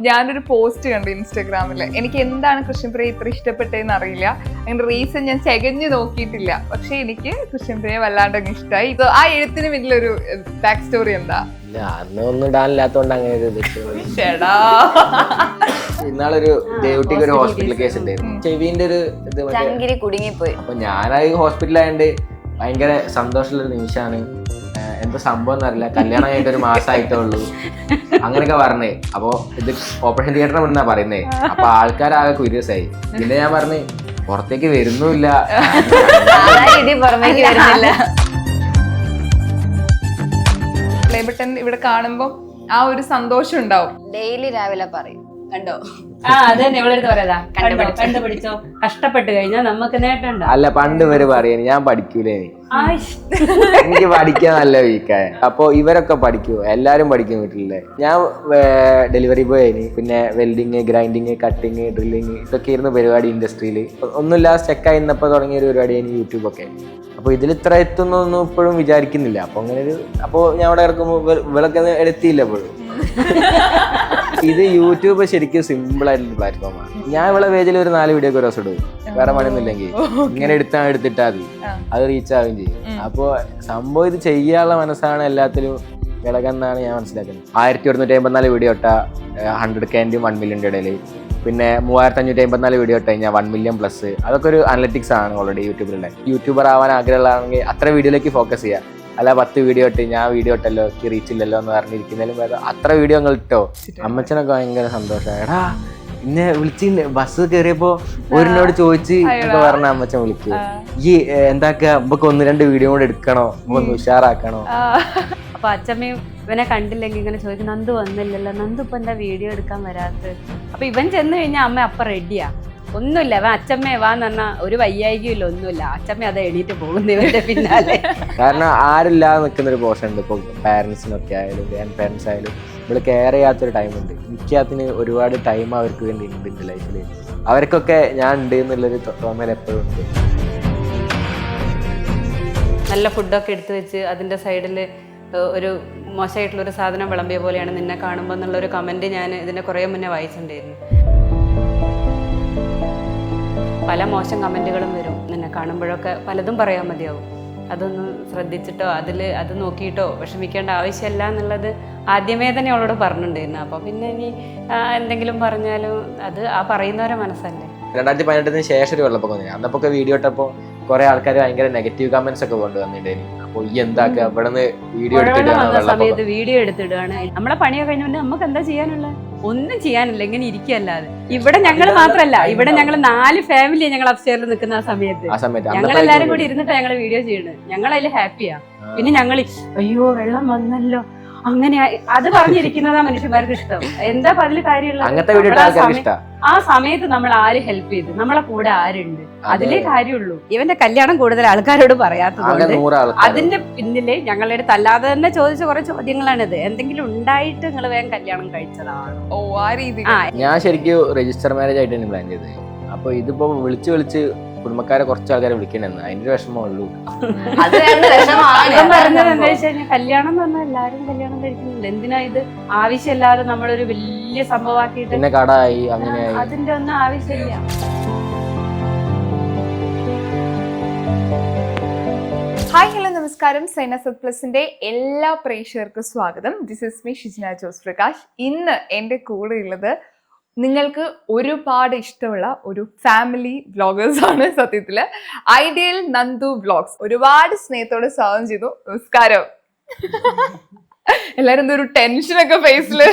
ഞാനൊരു പോസ്റ്റ് കണ്ടു ഇൻസ്റ്റാഗ്രാമില്. എനിക്ക് എന്താണ് കൃഷ്ണപ്രിയ ഇത്ര ഇഷ്ടപ്പെട്ടതെന്ന് അറിയില്ല. അങ്ങനെ റീസൺ ഞാൻ ചകഞ്ഞു നോക്കിയിട്ടില്ല. പക്ഷെ എനിക്ക് കൃഷ്ണപ്രിയ വല്ലാണ്ട് അങ്ങ് ഇഷ്ടമായി. ആ എഴുത്തിന് വലിയൊരു ബാക്ക് സ്റ്റോറി എന്താ? ഒന്നും ഇടാനില്ലാത്തോണ്ട് അങ്ങനെ ഒരു ഇന്നാളൊരു ദേവുട്ടിക്ക് ഒരു ഹോസ്പിറ്റൽ കേസ് ഉണ്ടായിരുന്നു. ചെവിന്റെ ഒരു ഇത് കുടുങ്ങിപ്പോയി. അപ്പൊ ഞാനായി ഹോസ്പിറ്റലായോണ്ട് ഭയങ്കര സന്തോഷമുള്ള നിമിഷമാണ്. എന്താ സംഭവം എന്നറിയില്ല. കല്യാണം കഴിഞ്ഞിട്ട് ഒരു മാസമായിട്ടേ ഉള്ളൂ അങ്ങനെയൊക്കെ പറഞ്ഞേ. അപ്പൊ ഇത് ഓപ്പറേഷൻ തിയേറ്ററിൽ ഇവിടുന്നാ പറയുന്നേ. അപ്പൊ ആൾക്കാരാകെ ക്യൂരിയസ് ആയി. പിന്നെ ഞാൻ പറഞ്ഞ് പുറത്തേക്ക് വരുന്നില്ല. പ്ലേബട്ടൻ ഇവിടെ കാണുമ്പോ ആ ഒരു സന്തോഷം ഉണ്ടാവും. ഡെയിലി രാവിലെ പറയും കണ്ടോ. അതന്നെ ഇവളെടുത്ത് പറയാ കണ്ടുപിടിച്ചോ. കഷ്ടപ്പെട്ട് കഴിഞ്ഞാൽ നമുക്ക് നേട്ടം. അല്ല പണ്ട് ഇവര് പറയും ഞാൻ പഠിക്കൂലേ, എനിക്ക് പഠിക്കാൻ നല്ല വീക്കായ. അപ്പൊ ഇവരൊക്കെ പഠിക്കൂ, എല്ലാരും പഠിക്കും വീട്ടിലെ. ഞാൻ ഡെലിവറി ബോയ് ആയിന്. പിന്നെ വെൽഡിങ്, ഗ്രൈൻഡിങ്, കട്ടിങ്, ഡ്രില്ലിങ് ഇതൊക്കെ ഇരുന്ന പരിപാടി ഇൻഡസ്ട്രിയിൽ. ഒന്നുമില്ലാതെ സ്റ്റെക്കായി നിന്നപ്പോ തുടങ്ങിയ ഒരു പരിപാടിയാണ് യൂട്യൂബൊക്കെ. അപ്പൊ ഇതിൽ ഇത്ര എത്തുന്നൊന്നും ഇപ്പോഴും വിചാരിക്കുന്നില്ല. അപ്പൊ അങ്ങനെ ഒരു അപ്പൊ ഞാൻ അവിടെ ഇറക്കുമ്പോ ഇവളൊക്കെ എടുത്തില്ല ഇപ്പോഴും. ഇത് യൂട്യൂബ് ശരിക്കും സിമ്പിൾ ആയിട്ടുള്ള പ്ലാറ്റ്ഫോമാണ്. ഞാൻ ഇവിടെ പേജിൽ ഒരു 4 വീഡിയോ ഒക്കെ ഒരു ദിവസം ഇടും. വേറെ പണിയൊന്നുമില്ലെങ്കിൽ ഇങ്ങനെ എടുത്തിട്ടാൽ മതി, അത് റീച്ച് ആവുകയും ചെയ്യും. അപ്പൊ സംഭവം ഇത് ചെയ്യാനുള്ള മനസ്സാണ് എല്ലാത്തിലും വിളകെന്നാണ് ഞാൻ മനസ്സിലാക്കുന്നത്. 1154 വീഡിയോ ഇട്ട 100K 1 മില്യൻ്റെ ഇടയിൽ, പിന്നെ 3554 വീഡിയോ ഇട്ട് കഴിഞ്ഞാൽ 1 മില്യൺ പ്ലസ്. അതൊക്കെ ഒരു അനലറ്റിക്സ് ആണ് ഓൾറെഡി യൂട്യൂബിലുള്ള. യൂട്യൂബർ ആവാൻ ആഗ്രഹമുള്ളതാണെങ്കിൽ അത്ര വീഡിയോയിലേക്ക് ഫോക്കസ് ചെയ്യുക. അല്ല 10 വീഡിയോ ഇട്ട് ഞാൻ വീഡിയോ ഇട്ടല്ലോ എനിക്ക് റീച്ച് ഇല്ലല്ലോ എന്ന് പറഞ്ഞിരിക്കുന്നതിലും വേറെ അത്ര വീഡിയോ നിങ്ങൾ ഇട്ടോ. അമ്മച്ചനൊക്കെ ഭയങ്കര സന്തോഷമായി. എടാ ഇന്നെ വിളിച്ചിട്ടുണ്ട്, ബസ് കയറിയപ്പോ ഒരിനോട് ചോദിച്ച് എന്നൊക്കെ പറഞ്ഞ അമ്മച്ചൻ വിളിക്കും. ഈ എന്താക്കാ നമുക്ക് 1-2 വീഡിയോ കൂടെ എടുക്കണോ, ഒന്ന് ഉഷാറാക്കണോ. അപ്പൊ അച്ഛമ്മയും ഇവനെ കണ്ടില്ലെങ്കിൽ ഇങ്ങനെ ചോദിക്കും, നന്ദു വന്നില്ലല്ലോ, നന്ദു ഇപ്പൊ എന്താ വീഡിയോ എടുക്കാൻ വരാത്തത്. അപ്പൊ ഇവൻ ചെന്ന് കഴിഞ്ഞാൽ അമ്മ അപ്പൊ റെഡിയാ. ഒന്നുമില്ല, അവൻ അച്ഛമ്മയെ വാന്ന് പറഞ്ഞാൽ ഒരു വയ്യായികയില്ല, ഒന്നുമില്ല. അച്ഛമ്മ അത് എണീറ്റ് പോകുന്നു ഇവന്റെ പിന്നാലെ. കാരണം ആരില്ലാതെ നിൽക്കുന്ന ഒരു പോർഷൻ ഉണ്ട്. ഇപ്പൊ പാരന്റ്സിനൊക്കെ ആയാലും ഗ്രാൻഡ് പാരന്റ്സ് ആയാലും ഇവിടെ കെയർ ചെയ്യാത്തൊരു ടൈമുണ്ട്. എനിക്കതിന് ഒരുപാട് ടൈം അവർക്ക് വേണ്ടി ഉണ്ട് എൻ്റെ ലൈഫിൽ. അവർക്കൊക്കെ ഞാൻ ഉണ്ട് എന്നുള്ളൊരു തോന്നൽ എപ്പോഴും ഉണ്ട്. നല്ല ഫുഡൊക്കെ എടുത്തു വെച്ച് അതിന്റെ സൈഡിൽ ഒരു മോശമായിട്ടുള്ളൊരു സാധനം വിളമ്പിയ പോലെയാണ് നിന്നെ കാണുമ്പോൾ എന്നുള്ളൊരു കമന്റ് ഞാൻ ഇതിന്റെ കുറേ മുന്നേ വായിച്ചിട്ടുണ്ടായിരുന്നു. പല മോശം കമന്റുകളും വരും നിന്നെ കാണുമ്പോഴൊക്കെ, പലതും പറയാൻ മതിയാവും. അതൊന്ന് ശ്രദ്ധിച്ചിട്ടോ അത് നോക്കിയിട്ടോ വിഷമിക്കേണ്ട ആവശ്യമില്ല എന്നുള്ളത് ആദ്യമേ തന്നെ അവളോട് പറഞ്ഞിട്ടുണ്ടായിരുന്നു. അപ്പോൾ പിന്നെ ഇനി എന്തെങ്കിലും പറഞ്ഞാലും അത് ആ പറയുന്നവരെ മനസ്സല്ലേ. 2018 ശേഷം ഒരു വെള്ളപ്പൊക്കം വന്നു. അന്നപ്പൊക്കെ വീഡിയോ ഇട്ടപ്പോൾ കുറെ ആൾക്കാർ ഭയങ്കര നെഗറ്റീവ് കമന്റ്സ് ഒക്കെ കൊണ്ടുവന്നിട്ടുണ്ടായിരുന്നു. അപ്പൊ ഈ എന്താക്കുക ഇവിടുന്ന് വീഡിയോ സമയത്ത് വീഡിയോ എടുത്തിടുകയാണ്. നമ്മളെ പണിയൊക്കെ കഴിഞ്ഞുകൊണ്ട് നമുക്ക് എന്താ ചെയ്യാനുള്ള? ഒന്നും ചെയ്യാനില്ല, ഇങ്ങനെ ഇരിക്കുകയല്ലാതെ. ഇവിടെ ഞങ്ങൾ മാത്രല്ല, ഇവിടെ ഞങ്ങൾ 4 ഫാമിലി ഞങ്ങൾ അപ്സ്റ്റേറിൽ നിൽക്കുന്ന ആ സമയത്ത് ഞങ്ങൾ എല്ലാരും കൂടി ഇരുന്നിട്ട് ഞങ്ങൾ വീഡിയോ ചെയ്യണത്. ഞങ്ങൾ അതിൽ ഹാപ്പിയാ. പിന്നെ ഞങ്ങൾ അയ്യോ വെള്ളം വന്നല്ലോ അങ്ങനെ അത് പറഞ്ഞിരിക്കുന്നതാ മനുഷ്യന്മാർക്ക് ഇഷ്ടം. എന്താ അതിൽ കാര്യമുള്ള? ആ സമയത്ത് നമ്മൾ ആര് ഹെൽപ്പ് ചെയ്തു, നമ്മളെ കൂടെ ആരുണ്ട്, അതിലേ കാര്യമുള്ളൂ. ഇവന്റെ കല്യാണം കൂടുതൽ ആൾക്കാരോട് പറയാത്തതുകൊണ്ട് അതിന്റെ പിന്നില് ഞങ്ങളുടെ അടുത്ത് അല്ലാതെ തന്നെ ചോദിച്ച കുറെ ചോദ്യങ്ങളാണിത്. എന്തെങ്കിലും ഉണ്ടായിട്ട് നിങ്ങൾ വേഗം കല്യാണം കഴിച്ചതാണ്? ഓ ആ രീതി. ഞാൻ ശരിക്കും രജിസ്റ്റർ മാരേജ് ആയിട്ടാണ് പ്ലാൻ ചെയ്തത്. അപ്പൊ ഇതിപ്പോ വിളിച്ച് കുടുംബക്കാരെ കുറച്ച് ആൾക്കാരെ വിളിക്കണെന്ന് അതിന്റെ വിഷമമുള്ളൂ. പറഞ്ഞത് എന്താ വെച്ച് കഴിഞ്ഞാൽ കല്യാണം എന്ന് പറഞ്ഞാൽ എല്ലാരും കല്യാണം കഴിക്കുന്നുണ്ട്. എന്തിനാ ഇത് ആവശ്യമില്ലാതെ നമ്മളൊരു വലിയ സംഭവമാക്കിയിട്ട് പിന്നെ കടായി അങ്ങനെയായി. അതിന്റെ ഒന്നും ആവശ്യമില്ല. ഹായ് ഹലോ നമസ്കാരം. സൈനസത് പ്ലസിന്റെ എല്ലാ പ്രേക്ഷകർക്കും സ്വാഗതം. This is me Shijna Jose Prakash. ഇന്ന് എൻ്റെ കൂടെ ഉള്ളത് നിങ്ങൾക്ക് ഒരുപാട് ഇഷ്ടമുള്ള ഒരു ഫാമിലി വ്ളോഗേഴ്സ് ആണ്. സത്യത്തില് ഐഡിയൽ നന്ദു വ്ളോഗ്സ്. ഒരുപാട് സ്നേഹത്തോടെ സ്വാഗതം ചെയ്തു. നമസ്കാരം. എല്ലാരും എന്തൊരു ടെൻഷനൊക്കെ ഫേസില്.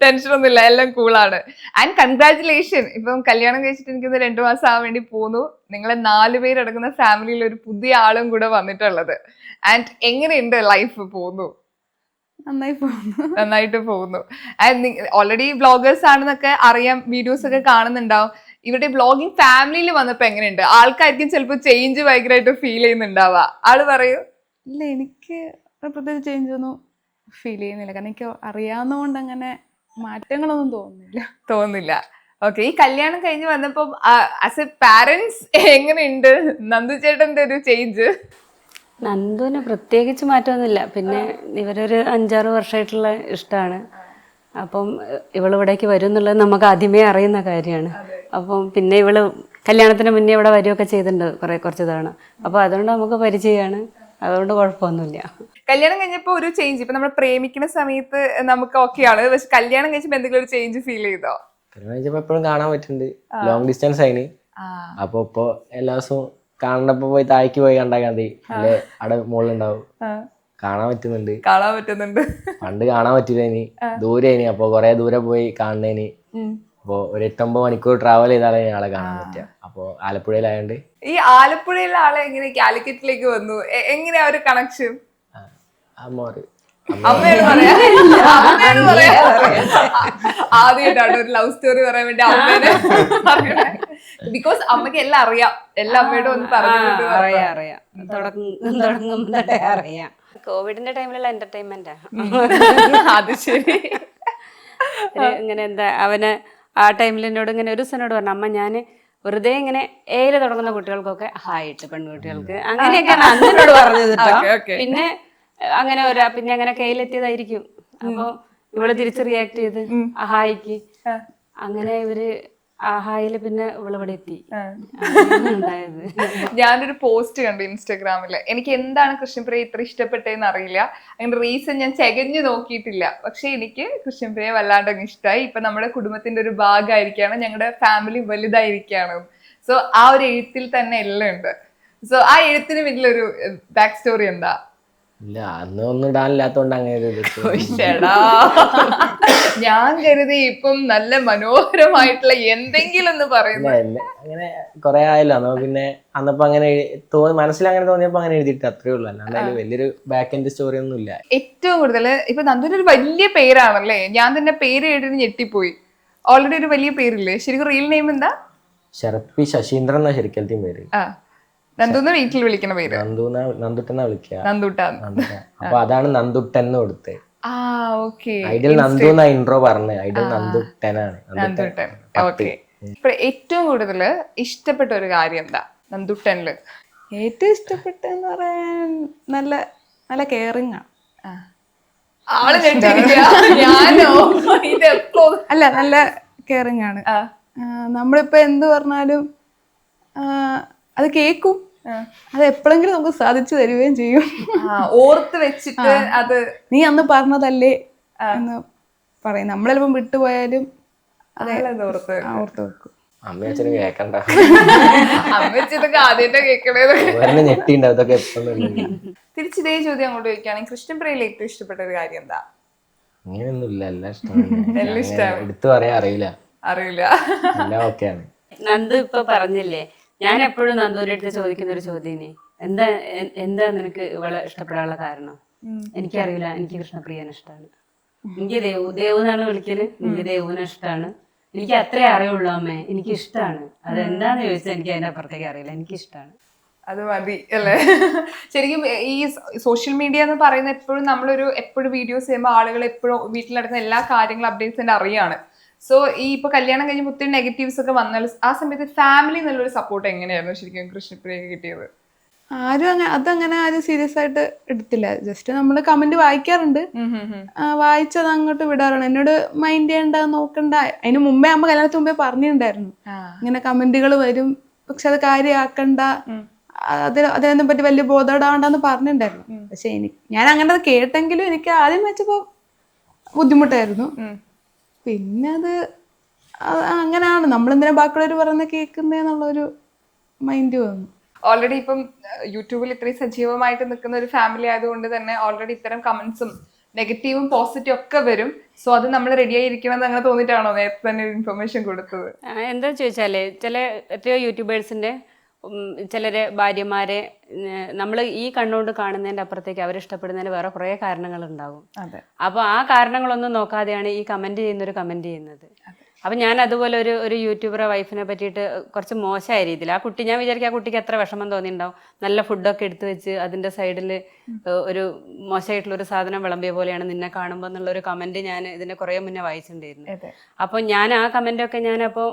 ടെൻഷനൊന്നുമില്ല, എല്ലാം കൂളാണ്. And congratulation. ഇപ്പം കല്യാണം കഴിച്ചിട്ട് എനിക്കൊന്ന് 2 മാസം ആവാൻ വേണ്ടി പോന്നു. നിങ്ങളെ 4 പേരടങ്ങുന്ന ഫാമിലിയിൽ ഒരു പുതിയ ആളും കൂടെ വന്നിട്ടുള്ളത്. ആൻഡ് എങ്ങനെയുണ്ട് ലൈഫ്? പോകുന്നു? നന്നായിട്ട് പോകുന്നു. ഓൾറെഡി വ്ളോഗേഴ്സ് ആണെന്നൊക്കെ അറിയാം, വീഡിയോസ് ഒക്കെ കാണുന്നുണ്ടാവും. ഇവരുടെ വ്ളോഗിങ് ഫാമിലിയിൽ വന്നപ്പോ എങ്ങനെയുണ്ട്? ആൾക്കാർക്കും ചിലപ്പോൾ ചേഞ്ച് ഭയങ്കരമായിട്ട് ഫീൽ ചെയ്യുന്നുണ്ടാവുക. ആള് പറയൂ. ഇല്ല, എനിക്ക് പ്രത്യേകിച്ച് ചേഞ്ച് ഒന്നും ഫീൽ ചെയ്യുന്നില്ല. കാരണം എനിക്ക് അറിയാവുന്നതുകൊണ്ട് അങ്ങനെ മാറ്റങ്ങളൊന്നും തോന്നുന്നില്ല. ഓക്കെ. ഈ കല്യാണം കഴിഞ്ഞ് വന്നപ്പോ ആസ് എ പാരന്റ്സ് എങ്ങനെയുണ്ട് നന്ദു ചേട്ടന്റെ ഒരു ചേഞ്ച്? നന്ദുവിന് പ്രത്യേകിച്ച് മാറ്റമൊന്നുമില്ല. പിന്നെ ഇവരൊരു 5-6 വർഷമായിട്ടുള്ള ഇഷ്ടമാണ്. അപ്പം ഇവളിവിടേക്ക് വരും എന്നുള്ളത് നമുക്ക് ആദ്യമേ അറിയുന്ന കാര്യമാണ്. അപ്പം പിന്നെ ഇവള് കല്യാണത്തിന് മുന്നേ ഇവിടെ വരികയൊക്കെ ചെയ്തിട്ടുണ്ട് കുറച്ച് തവണ. അപ്പോൾ അതുകൊണ്ട് നമുക്ക് പരിചയമാണ്, അതുകൊണ്ട് കുഴപ്പമൊന്നുമില്ല. കല്യാണം കഴിഞ്ഞപ്പോ ഒരു ചേഞ്ച്, ഇപ്പൊ നമ്മൾ പ്രേമിക്കുന്ന സമയത്ത് നമുക്ക് ഓക്കെയാണ്, പക്ഷെ കല്യാണം കഴിച്ചപ്പോ എന്തെങ്കിലും ഒരു ചേഞ്ച് ഫീൽ ചെയ്തോ? കല്യാണം കഴിച്ചപ്പോ എപ്പോഴും കാണാൻ പറ്റുന്നുണ്ട്. ലോങ് ഡിസ്റ്റൻസ് ആയിന്. അപ്പൊ ഇപ്പൊ എല്ലാ ദിവസവും കാണണ്ടപ്പോ പോയി താഴേക്ക് പോയി കണ്ടാൽ മതി, അല്ലെ അവിടെ മുകളിലുണ്ടാവും, കാണാൻ പറ്റുന്നുണ്ട്. പണ്ട് കാണാൻ പറ്റില്ല, ഇനി ദൂരെ ഇനി അപ്പൊ കൊറേ ദൂരെ പോയി കാണുന്നതിന്. അപ്പൊ ഒരു 8-9 മണിക്കൂർ ട്രാവൽ ചെയ്താലേ ആളെ കാണാൻ പറ്റുക. അപ്പൊ ആലപ്പുഴയിലായോണ്ട്. ഈ ആലപ്പുഴയിലെ ആളെ എങ്ങനെ കാലിക്കറ്റിലേക്ക് വന്നു? എങ്ങനെയാ ഒരു കണക്ഷൻ? ആദ്യമായിട്ടാണ് ഒരു ലവ് സ്റ്റോറി പറയാൻ വേണ്ടി അമ്മേനെ പറയണേ. ബിക്കോസ് അമ്മക്ക് എല്ലാം അറിയാം, എല്ലാ അമ്മയോടും ഒന്ന് പറഞ്ഞിട്ട് അറിയാം. തുടങ്ങുമ്പോഴേ അറിയാം. കോവിഡിന്റെ ടൈമിലുള്ള എന്റർടൈൻമെന്റാ അത്. ശരി. ഇങ്ങനെ എന്താ അവന് ആ ടൈമിൽ എന്നോട് ഇങ്ങനെ ഒരു ദിവസം എന്നോട് പറഞ്ഞു, അമ്മ ഞാൻ വെറുതെ ഇങ്ങനെ ഏല് തുടങ്ങുന്ന കുട്ടികൾക്കൊക്കെ ഹായിട്ട് പെൺകുട്ടികൾക്ക് അങ്ങനെയൊക്കെയാണ് അന്ന് എന്നോട് പറഞ്ഞത്. പിന്നെ അങ്ങനെ പിന്നെ അങ്ങനെ കയ്യിലെത്തിയതായിരിക്കും. അപ്പൊ ഇവള് തിരിച്ച് റിയാക്ട് ചെയ്ത് ഹായിക്ക്, അങ്ങനെ ഇവര് ആഹായില് പിന്നെ ഇവളിവിടെ എത്തി. ഞാനൊരു പോസ്റ്റ് കണ്ടു ഇൻസ്റ്റാഗ്രാമില്. എനിക്ക് എന്താണ് കൃഷ്ണപ്രിയ ഇത്ര ഇഷ്ടപ്പെട്ടതെന്ന് അറിയില്ല, അതിന്റെ റീസൺ ഞാൻ ചകഞ്ഞു നോക്കിയിട്ടില്ല. പക്ഷെ എനിക്ക് കൃഷ്ണപ്രിയ വല്ലാണ്ട് അങ്ങ് ഇഷ്ടമായി. ഇപ്പൊ നമ്മുടെ കുടുംബത്തിന്റെ ഒരു ഭാഗമായിരിക്കുകയാണ്, ഞങ്ങളുടെ ഫാമിലി വലുതായിരിക്കുകയാണ്. സോ ആ ഒരു എഴുത്തിൽ തന്നെ എല്ലാം ഉണ്ട്. സോ ആ എഴുത്തിന് പിന്നിലൊരു ബാക്ക് സ്റ്റോറി എന്താ? ഇല്ല, അന്ന് ഒന്നും ഇടാനില്ലാത്തോണ്ട് അങ്ങനെ. ഞാൻ കരുതി ഇപ്പം നല്ല മനോഹരമായിട്ടുള്ള എന്തെങ്കിലും ഒന്ന് പറയുന്നു. അങ്ങനെ കൊറേ ആയല്ലോ, അന്നോ പിന്നെ അന്നപ്പോ അങ്ങനെ മനസ്സിൽ അങ്ങനെ തോന്നിയപ്പോ അങ്ങനെ എഴുതിയിട്ട് അത്രേ ഉള്ളൂ. അല്ലാണ്ട് വലിയൊരു ബാക്ക് എൻഡ് സ്റ്റോറി ഒന്നും ഇല്ല. ഏറ്റവും കൂടുതൽ ഇപ്പൊ നന്ദുവിന് ഒരു വലിയ പേരാണല്ലേ, ഞാൻ തന്നെ പേര് കേട്ടിട്ട് ഞെട്ടിപ്പോയി. ഓൾറെഡി ഒരു വലിയ പേരില്ലേ? ശരിക്കും റിയൽ നെയിം എന്താ? ഷെർപ്പി ശശീന്ദ്രൻ എന്നാ ശരിക്കും പേര്. നന്ദുന്ന് വീട്ടിൽ വിളിക്കുന്ന പേര് നന്ദുട്ടെന്നാ വിളിക്കുക. നന്ദുട്ടൻ. അപ്പൊ അതാണ് നന്ദുട്ടൻ കൊടുത്തത്. ഐഡിയൽ നന്ദു എന്നാ ഇൻട്രോ പറഞ്ഞത്, ഐഡിയൽ നന്ദുട്ടനാണ്. നന്ദുട്ടൻ. ഓക്കെ. ഏറ്റവും കൂടുതൽ ഇഷ്ടപ്പെട്ട ഒരു കാര്യം എന്താ നന്ദുട്ടനില്? ഏറ്റവും ഇഷ്ടപ്പെട്ടെന്ന് പറയാൻ നല്ല നല്ല കെയറിങ് ആണ്. ആള് ഞാനോ ഇതെപ്പോ അല്ല, നല്ല കെയറിങ് ആണ്. നമ്മളിപ്പോ എന്ത് പറഞ്ഞാലും അത് കേക്കും, അത് എപ്പോഴെങ്കിലും നമുക്ക് സാധിച്ചു തരുകയും ചെയ്യും. ഓർത്ത് വെച്ചിട്ട് അത് നീ അന്ന് പറഞ്ഞതല്ലേ എന്ന് പറയും. നമ്മളെല്ലാം വിട്ടുപോയാലും അതെ ഓർത്ത് വെക്കും. അമ്മയച്ഛനും കേക്കണ്ട, അമ്മച്ചതൊക്കെ ആദ്യമായിട്ടാ കേൾക്കണേ. ഞെട്ടിണ്ടാവും ഇതൊക്കെ. തിരിച്ച് ഇതേ ചോദ്യം അങ്ങോട്ട് ചോദിക്കുകയാണെങ്കിൽ കൃഷ്ണപ്രിയയിൽ ഏറ്റവും ഇഷ്ടപ്പെട്ട ഒരു കാര്യം എന്താ? അങ്ങനെയൊന്നും ഇല്ല, എല്ലാം ഇഷ്ടമാണ്. എടുത്തു പറയാൻ അറിയില്ല. എല്ലാം ഓക്കെയാണ്. നന്ദു ഇപ്പൊ പറഞ്ഞില്ലേ, ഞാൻ എപ്പോഴും നന്ദുവിന്റെ അടുത്ത് ചോദിക്കുന്ന ഒരു ചോദ്യം, എന്താ നിനക്ക് ഇവളെ ഇഷ്ടപ്പെടാനുള്ള കാരണം? എനിക്കറിയില്ല, എനിക്ക് കൃഷ്ണപ്രിയനെ ഇഷ്ടമാണ്. എനിക്ക് ദേവു എന്നാണ് വിളിക്കല്, എനിക്ക് ദേവുവിനെ ഇഷ്ടമാണ്. എനിക്ക് അത്രേ അറിയുള്ളൂ അമ്മേ, എനിക്ക് ഇഷ്ടമാണ്. അതെന്താന്ന് ചോദിച്ചാൽ എനിക്ക് അതിന്റെ അപ്പുറത്തേക്ക് അറിയില്ല, എനിക്ക് ഇഷ്ടമാണ്. അത് മതി അല്ലേ? ശരിക്കും ഈ സോഷ്യൽ മീഡിയ എന്ന് പറയുന്ന എപ്പോഴും വീഡിയോസ് ചെയ്യുമ്പോൾ ആളുകൾ എപ്പോഴും വീട്ടിൽ നടക്കുന്ന എല്ലാ കാര്യങ്ങളും അപ്ഡേറ്റ്സ് അറിയാണ്. സോ ഈ ഇപ്പൊ കല്യാണം കഴിഞ്ഞ് ഒത്തിരി നെഗറ്റീവ്സ് ഒക്കെ വന്നാൽ ആ സമയത്ത് ഫാമിലി എന്നുള്ളൊരു സപ്പോർട്ട് എങ്ങനെയായിരുന്നു ശരിക്കും കൃഷ്ണപ്രിയക്ക് കിട്ടിയത്? അതങ്ങനെ ആരും സീരിയസ് ആയിട്ട് എടുത്തില്ല. ജസ്റ്റ് നമ്മൾ കമന്റ് വായിക്കാറുണ്ട്, വായിച്ചത് അങ്ങോട്ട് വിടാറാണ്. എന്നോട് മൈൻഡ് ചെയ്യണ്ട, നോക്കണ്ട. അതിന് മുമ്പേ അമ്മ കല്യാണത്തിന് മുമ്പേ പറഞ്ഞിട്ടുണ്ടായിരുന്നു ഇങ്ങനെ കമന്റുകൾ വരും, പക്ഷെ അത് കാര്യമാക്കണ്ട, അതിനൊന്നും പറ്റി വലിയ ബോധപ്പെടാണ്ടെന്ന് പറഞ്ഞിട്ടുണ്ടായിരുന്നു. പക്ഷെ ഞാൻ അങ്ങനെ കേട്ടെങ്കിലും എനിക്ക് ആദ്യം വെച്ചപ്പോ ബുദ്ധിമുട്ടായിരുന്നു. പിന്നെ അത് അങ്ങനെയാണ്, നമ്മളെന്തിനാ ബാക്കിയുള്ളവർ പറയുന്നത് കേൾക്കുന്നതെന്നുള്ളൊരു മൈൻഡ് വന്നു. ഓൾറെഡി ഇപ്പം യൂട്യൂബിൽ ഇത്രയും സജീവമായിട്ട് നിൽക്കുന്ന ഒരു ഫാമിലി ആയതുകൊണ്ട് തന്നെ ഓൾറെഡി ഇത്തരം കമന്റ്സും നെഗറ്റീവും പോസിറ്റീവും ഒക്കെ വരും. സോ അത് നമ്മൾ റെഡി ആയിരിക്കണം എന്ന് അങ്ങനെ തോന്നിയിട്ടാണോ നേരത്തെ തന്നെ ഇൻഫർമേഷൻ കൊടുത്തത്? എന്താ ചോദിച്ചാലേ, എത്രയോ യൂട്യൂബേഴ്സിന്റെ ചിലരെ ഭാര്യമാരെ നമ്മൾ ഈ കണ്ണുകൊണ്ട് കാണുന്നതിന്റെ അപ്പുറത്തേക്ക് അവരിഷ്ടപ്പെടുന്നതിന് വേറെ കുറെ കാരണങ്ങൾ ഉണ്ടാകും. അപ്പൊ ആ കാരണങ്ങളൊന്നും നോക്കാതെയാണ് ഈ കമന്റ് ചെയ്യുന്നത്. അപ്പം ഞാൻ അതുപോലെ ഒരു യൂട്യൂബറെ വൈഫിനെ പറ്റിയിട്ട് കുറച്ച് മോശമായ രീതിയിൽ ഞാൻ വിചാരിക്കും ആ കുട്ടിക്ക് എത്ര വിഷമം തോന്നിയിട്ടുണ്ടാവും. നല്ല ഫുഡൊക്കെ എടുത്തു വെച്ച് അതിൻ്റെ സൈഡിൽ ഒരു മോശമായിട്ടുള്ളൊരു സാധനം വിളമ്പിയ പോലെയാണ് നിന്നെ കാണുമ്പോൾ എന്നുള്ളൊരു കമൻറ്റ് ഞാൻ ഇതിനെ കുറേ മുന്നേ വായിച്ചിട്ടുണ്ടായിരുന്നു. അപ്പോൾ ഞാൻ ആ കമൻറ്റൊക്കെ ഞാനപ്പോൾ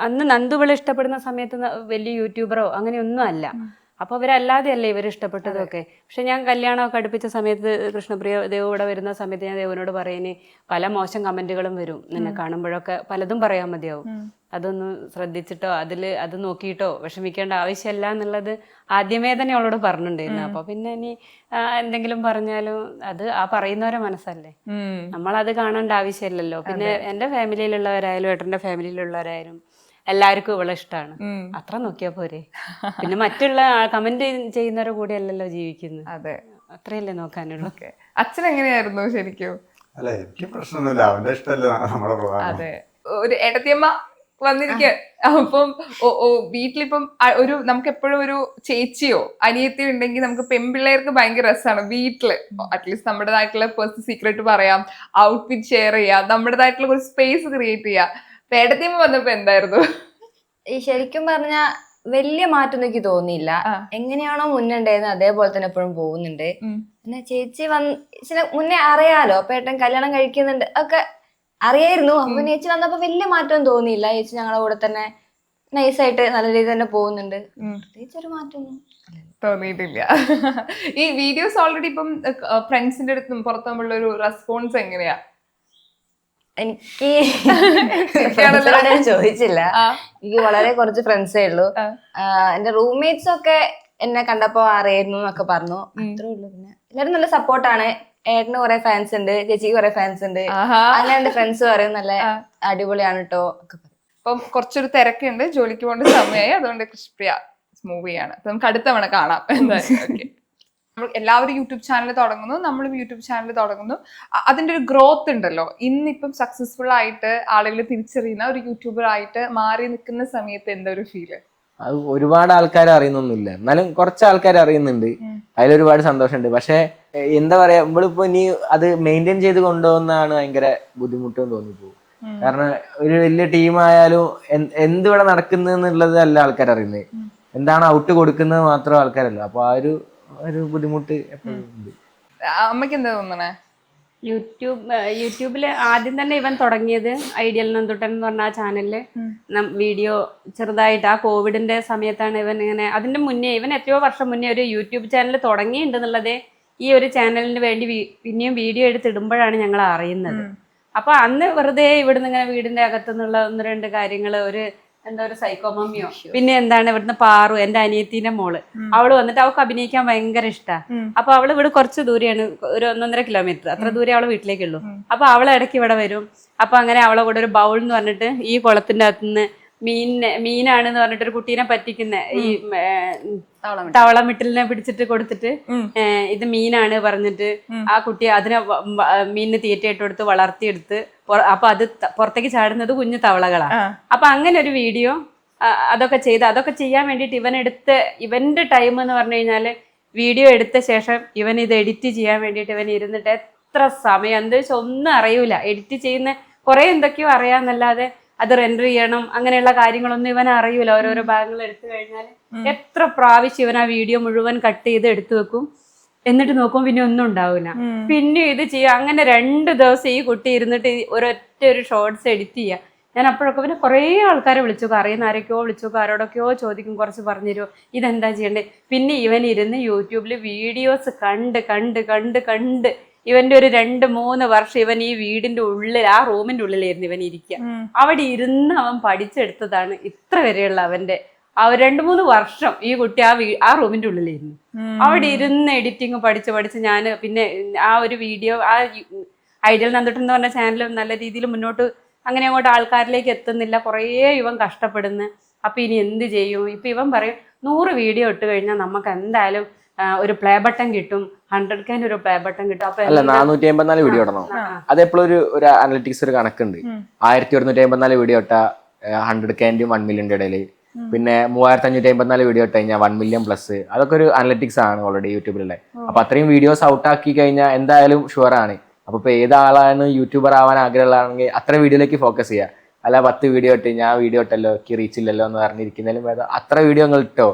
അന്ന് നന്ദുവിളെ ഇഷ്ടപ്പെടുന്ന സമയത്ത് വലിയ യൂട്യൂബറോ അങ്ങനെയൊന്നും അല്ല. അപ്പൊ അവരല്ലാതെയല്ലേ ഇവർ ഇഷ്ടപ്പെട്ടതൊക്കെ. പക്ഷെ ഞാൻ കല്യാണമൊക്കെ അടുപ്പിച്ച സമയത്ത് കൃഷ്ണപ്രിയ ദേവ് ഇവിടെ വരുന്ന സമയത്ത് ഞാൻ ദേവനോട് പറയുന്നേ പല മോശം കമന്റുകളും വരും, നിന്നെ കാണുമ്പോഴൊക്കെ പലതും പറയാൻ മതിയാവും, അതൊന്ന് ശ്രദ്ധിച്ചിട്ടോ അത് നോക്കിയിട്ടോ വിഷമിക്കേണ്ട ആവശ്യമില്ല എന്നുള്ളത് ആദ്യമേ തന്നെ അവളോട് പറഞ്ഞിട്ടുണ്ടായിരുന്നു. അപ്പൊ പിന്നെ ഇനി എന്തെങ്കിലും പറഞ്ഞാലും അത് ആ പറയുന്നവരെ മനസ്സല്ലേ, നമ്മളത് കാണേണ്ട ആവശ്യമില്ലല്ലോ. പിന്നെ എൻ്റെ ഫാമിലിയിലുള്ളവരായാലും ഏട്ടൻ്റെ ഫാമിലിയിലുള്ളവരായാലും എല്ലാവർക്കും ഇവളെ ഇഷ്ടമാണ്, അത്ര നോക്കിയാ പോരെ. പിന്നെ മറ്റുള്ള കമന്റ് ചെയ്യുന്നവരുടെ കൂടെ അല്ലല്ലോ ജീവിക്കുന്നത്. അതെ, അത്രയല്ലേ നോക്കാനുള്ളൂ. അച്ഛൻ എങ്ങനെയായിരുന്നു ശരിക്കും? അല്ല, എനിക്ക് പ്രശ്നമൊന്നുമില്ല, അവന്റെ ഇഷ്ടമല്ലേ നമ്മുടെ പ്രധാനം. അതെ, ഒരു ഏട്ടത്തിയമ്മ വന്നിരിക്ക. അപ്പം വീട്ടിലിപ്പം ഒരു നമുക്ക് എപ്പോഴും ഒരു ചേച്ചിയോ അനിയത്തിയോ ഉണ്ടെങ്കിൽ നമുക്ക് പെൺപിള്ളേർക്ക് ഭയങ്കര രസമാണ് വീട്ടില്. അറ്റ്ലീസ്റ്റ് നമ്മുടേതായിട്ടുള്ള പേഴ്സണൽ സീക്രട്ട് പറയാം, ഔട്ട്ഫിറ്റ് ഷെയർ ചെയ്യാം, നമ്മുടേതായിട്ടുള്ള ഒരു സ്പേസ് ക്രിയേറ്റ് ചെയ്യാം. ഏട്ടത്തിയമ്മ വന്നപ്പോ എന്തായിരുന്നു? ഈ ശരിക്കും പറഞ്ഞ വലിയ മാറ്റം എനിക്ക് തോന്നിയില്ല. എങ്ങനെയാണോ മുന്നേ ഉണ്ടായിരുന്നത് അതേപോലെ തന്നെ എപ്പോഴും പോകുന്നുണ്ട്. പിന്നെ ചേച്ചി മുന്നേ അറിയാലോ, അപ്പൊ ഏട്ടൻ കല്യാണം കഴിക്കുന്നുണ്ട് ഒക്കെ അറിയായിരുന്നു. അപ്പൊ ചേച്ചി വന്നപ്പോ വലിയ മാറ്റം തോന്നിയില്ല. ചേച്ചി ഞങ്ങളുടെ കൂടെ തന്നെ നൈസായിട്ട് നല്ല രീതിയിൽ തന്നെ പോകുന്നുണ്ട്. പ്രത്യേകിച്ച് ഒരു മാറ്റമൊന്നും തോന്നിയിട്ടില്ല. ഈ വീഡിയോസ് ഓൾറെഡി ഇപ്പം ഫ്രണ്ട്സിന്റെ അടുത്തും പുറത്തുള്ള ഒരു റെസ്പോൺസ് എങ്ങനെയാ? എനിക്ക് ചോദിച്ചില്ല, എനിക്ക് വളരെ കുറച്ച് ഫ്രണ്ട്സേ ഉള്ളൂ. എന്റെ റൂംമേറ്റ്സ് ഒക്കെ എന്നെ കണ്ടപ്പോ അറിയായിരുന്നു എന്നൊക്കെ പറഞ്ഞു, അത്രേ ഉള്ളൂ. പിന്നെ എല്ലാരും നല്ല സപ്പോർട്ടാണ്. ഏട്ടന് കുറെ ഫാൻസ് ഉണ്ട്, ചേച്ചിക്ക് കുറെ ഫാൻസ് ഉണ്ട്. അങ്ങനെ എന്റെ ഫ്രണ്ട്സ് പറയും നല്ല അടിപൊളിയാണ് കേട്ടോ ഒക്കെ പറയും. അപ്പം കുറച്ചൊരു തിരക്കുണ്ട്, ജോലിക്ക് പോകേണ്ട സമയമായി, അതുകൊണ്ട് കൃഷ്ണപ്രിയ മൂവ് ചെയ്യാണ്. അപ്പൊ നമുക്ക് അടുത്ത തവണ കാണാം എന്തായാലും. നമ്മൾ എല്ലാവരും യൂട്യൂബ് ചാനൽ തുടങ്ങുന്നു, നമ്മളും യൂട്യൂബ് ചാനൽ തുടങ്ങുന്നു. അതിന്റെ ഒരു ഗ്രോത്ത് ഉണ്ടല്ലോ. ഇന്നിപ്പം സക്സസ്ഫുൾ ആയിട്ട് ആളുകൾ തിരിച്ചറിയുന്ന ഒരു യൂട്യൂബർ ആയിട്ട് മാറി നിൽക്കുന്ന സമയത്ത് എന്താ ഒരു ഫീല്? അത് ഒരുപാട് ആൾക്കാർ അറിയുന്നൊന്നുമില്ല, എന്നാലും കുറച്ച് ആൾക്കാർ അറിയുന്നുണ്ട്, അതിലൊരുപാട് സന്തോഷമുണ്ട്. പക്ഷെ എന്താ പറയാ, നമ്മളിപ്പോ ഇനി അത് മെയിൻറ്റെയിൻ ചെയ്ത് കൊണ്ടുപോകുന്നതാണ് ഭയങ്കര ബുദ്ധിമുട്ടെന്ന് തോന്നിപ്പോകും. കാരണം ഒരു വലിയ ടീമായാലും എന്തിവിടെ നടക്കുന്നുള്ളത് അല്ല ആൾക്കാർ അറിയുന്നത്, എന്താണ് ഔട്ട് കൊടുക്കുന്നത് മാത്രം ആൾക്കാരല്ല. അപ്പൊ ആ ഒരു ബുദ്ധിമുട്ട് എപ്പോഴും ഉണ്ട്. അമ്മയ്ക്ക് എന്താ തോന്നണേ? യൂട്യൂബില് ആദ്യം തന്നെ ഇവൻ തുടങ്ങിയത് ഐഡിയൽ നന്ദുട്ടൻ എന്ന് പറഞ്ഞ ആ ചാനലില് വീഡിയോ ചെറുതായിട്ട് ആ കോവിഡിന്റെ സമയത്താണ് ഇവൻ ഇങ്ങനെ, അതിന്റെ മുന്നേ ഇവൻ എത്രയോ വർഷം മുന്നേ ഒരു യൂട്യൂബ് ചാനൽ തുടങ്ങിയിട്ടുണ്ടെന്നുള്ളത് ഈ ഒരു ചാനലിന് വേണ്ടി പിന്നെയും വീഡിയോ എടുത്തിടുമ്പോഴാണ് ഞങ്ങൾ അറിയുന്നത്. അപ്പൊ അന്ന് വെറുതെ ഇവിടുന്ന് ഇങ്ങനെ വീടിന്റെ അകത്തുനിന്നുള്ള ഒന്ന് രണ്ട് കാര്യങ്ങൾ, ഒരു എന്താ ഒരു സൈക്കോ മമ്മിയോ, പിന്നെ എന്താണ് ഇവിടുന്ന് പാറു എന്റെ അനിയത്തിന്റെ മോള്, അവള് വന്നിട്ട് അവൾക്ക് അഭിനയിക്കാൻ ഭയങ്കര ഇഷ്ടമാണ്. അപ്പൊ അവള് ഇവിടെ കുറച്ച് ദൂരെയാണ്, ഒരു 1.5 കിലോമീറ്റർ അത്ര ദൂരെ അവളെ വീട്ടിലേക്കുള്ളൂ. അപ്പൊ അവളെ ഇടയ്ക്ക് ഇവിടെ വരും. അപ്പൊ അങ്ങനെ അവളെ കൂടെ ഒരു ബൗൾ എന്ന് പറഞ്ഞിട്ട് ഈ കുളത്തിന്റെ അകത്തുനിന്ന് മീനാണെന്ന് പറഞ്ഞിട്ട് ഒരു കുട്ടീനെ പറ്റിക്കുന്ന ഈ തവളമിട്ടലിനെ പിടിച്ചിട്ട് കൊടുത്തിട്ട് ഇത് മീനാണ് പറഞ്ഞിട്ട് ആ കുട്ടി അതിനെ മീനിന് തീറ്റയിട്ട് കൊടുത്ത് വളർത്തിയെടുത്ത് അപ്പൊ അത് പുറത്തേക്ക് ചാടുന്നത് കുഞ്ഞു തവളകളാണ്. അപ്പൊ അങ്ങനെ ഒരു വീഡിയോ അതൊക്കെ ചെയ്യാൻ വേണ്ടിയിട്ട് ഇവന്റെ ടൈം എന്ന് പറഞ്ഞു കഴിഞ്ഞാല് വീഡിയോ എടുത്ത ശേഷം ഇവൻ ഇത് എഡിറ്റ് ചെയ്യാൻ വേണ്ടിയിട്ട് ഇവൻ ഇരുന്നിട്ട് എത്ര സമയം, എന്താ വെച്ചാൽ ഒന്നും അറിയൂല. എഡിറ്റ് ചെയ്യുന്ന കുറെ എന്തൊക്കെയോ അറിയാന്നല്ലാതെ അത് റെൻഡർ ചെയ്യണം അങ്ങനെയുള്ള കാര്യങ്ങളൊന്നും ഇവൻ അറിയൂല. ഓരോരോ ഭാഗങ്ങൾ എടുത്തു കഴിഞ്ഞാൽ എത്ര പ്രാവശ്യം ഇവൻ ആ വീഡിയോ മുഴുവൻ കട്ട് ചെയ്ത് എടുത്തു വെക്കും, എന്നിട്ട് നോക്കും പിന്നെ ഒന്നും ഉണ്ടാവില്ല. പിന്നെ ഇത് ചെയ്യാം. അങ്ങനെ 2 ദിവസം ഈ കുട്ടി ഇരുന്നിട്ട് ഒരൊറ്റ ഒരു ഷോർട്സ് എഡിറ്റ് ചെയ്യുക. ഞാൻ അപ്പോഴൊക്കെ പിന്നെ കുറേ ആൾക്കാരെ വിളിച്ചു, അറിയുന്ന ആരൊക്കെയോ വിളിച്ചു, ആരോടൊക്കെയോ ചോദിക്കും, കുറച്ച് പറഞ്ഞുതരുമോ ഇതെന്താ ചെയ്യണ്ടേ. പിന്നെ ഇവൻ ഇരുന്ന് യൂട്യൂബിൽ വീഡിയോസ് കണ്ട് ഇവന്റെ ഒരു 2-3 വർഷം ഇവൻ ഈ വീടിന്റെ ഉള്ളിൽ, ആ റൂമിന്റെ ഉള്ളിലായിരുന്നു ഇവൻ ഇരിക്കുക. അവിടെ ഇരുന്ന് അവൻ പഠിച്ചെടുത്തതാണ് ഇത്ര വരെയുള്ള അവന്റെ ആ 2-3 വർഷം. ഈ കുട്ടി ആ റൂമിന്റെ ഉള്ളിലായിരുന്നു, അവിടെ ഇരുന്ന് എഡിറ്റിങ് പഠിച്ച് ഞാൻ പിന്നെ ആ ഒരു വീഡിയോ ആ ഐഡിയൽ നന്ദുട്ടൻ എന്ന് പറഞ്ഞ ചാനൽ നല്ല രീതിയിൽ മുന്നോട്ട് അങ്ങനെ അങ്ങോട്ട് ആൾക്കാരിലേക്ക് എത്തുന്നില്ല, കുറേ ഇവൻ കഷ്ടപ്പെടുന്നു. അപ്പൊ ഇനി എന്ത് ചെയ്യും? ഇപ്പൊ ഇവൻ പറയും 100 വീഡിയോ ഇട്ട് കഴിഞ്ഞാൽ നമുക്ക് എന്തായാലും ഒരു പ്ലേ ബട്ടൺ കിട്ടും, 100K ഒരു പ്ലേ ബട്ടൺ കിട്ടും. അപ്പൊ 454 വീഡിയോ ഇടണം. അതെപ്പോഴും ഒരു അനലിറ്റിക്സ് ഒരു കണക്കുണ്ട്. 1154 വീഡിയോ ഇട്ട 100K 1 മില്യന്റെ ഇടയില്, പിന്നെ 3554 വീഡിയോ ഇട്ട് കഴിഞ്ഞാൽ 1 മില്യൺ പ്ലസ്. അതൊക്കെ ഒരു അനലിറ്റിക്സ് ആണ് ഓൾറെഡി യൂട്യൂബിലുള്ള. അപ്പൊ അത്രയും വീഡിയോസ് ഔട്ട് ആക്കി കഴിഞ്ഞാൽ എന്തായാലും ഷുവർ ആണ്. അപ്പൊ ഇപ്പൊ ഏതാളാണ് യൂട്യൂബർ ആവാൻ ആഗ്രഹമുള്ളതാണെങ്കിൽ അത്ര വീഡിയോയിലേക്ക് ഫോക്കസ് ചെയ്യുക. അല്ല 10 വീഡിയോ ഇട്ട് ഞാൻ വീഡിയോ ഇട്ടല്ലോ എനിക്ക് റീച്ച് ഇല്ലല്ലോ എന്ന് പറഞ്ഞിരിക്കുന്നതിലും വേദം അത്ര വീഡിയോകൾ ഇട്ടോ,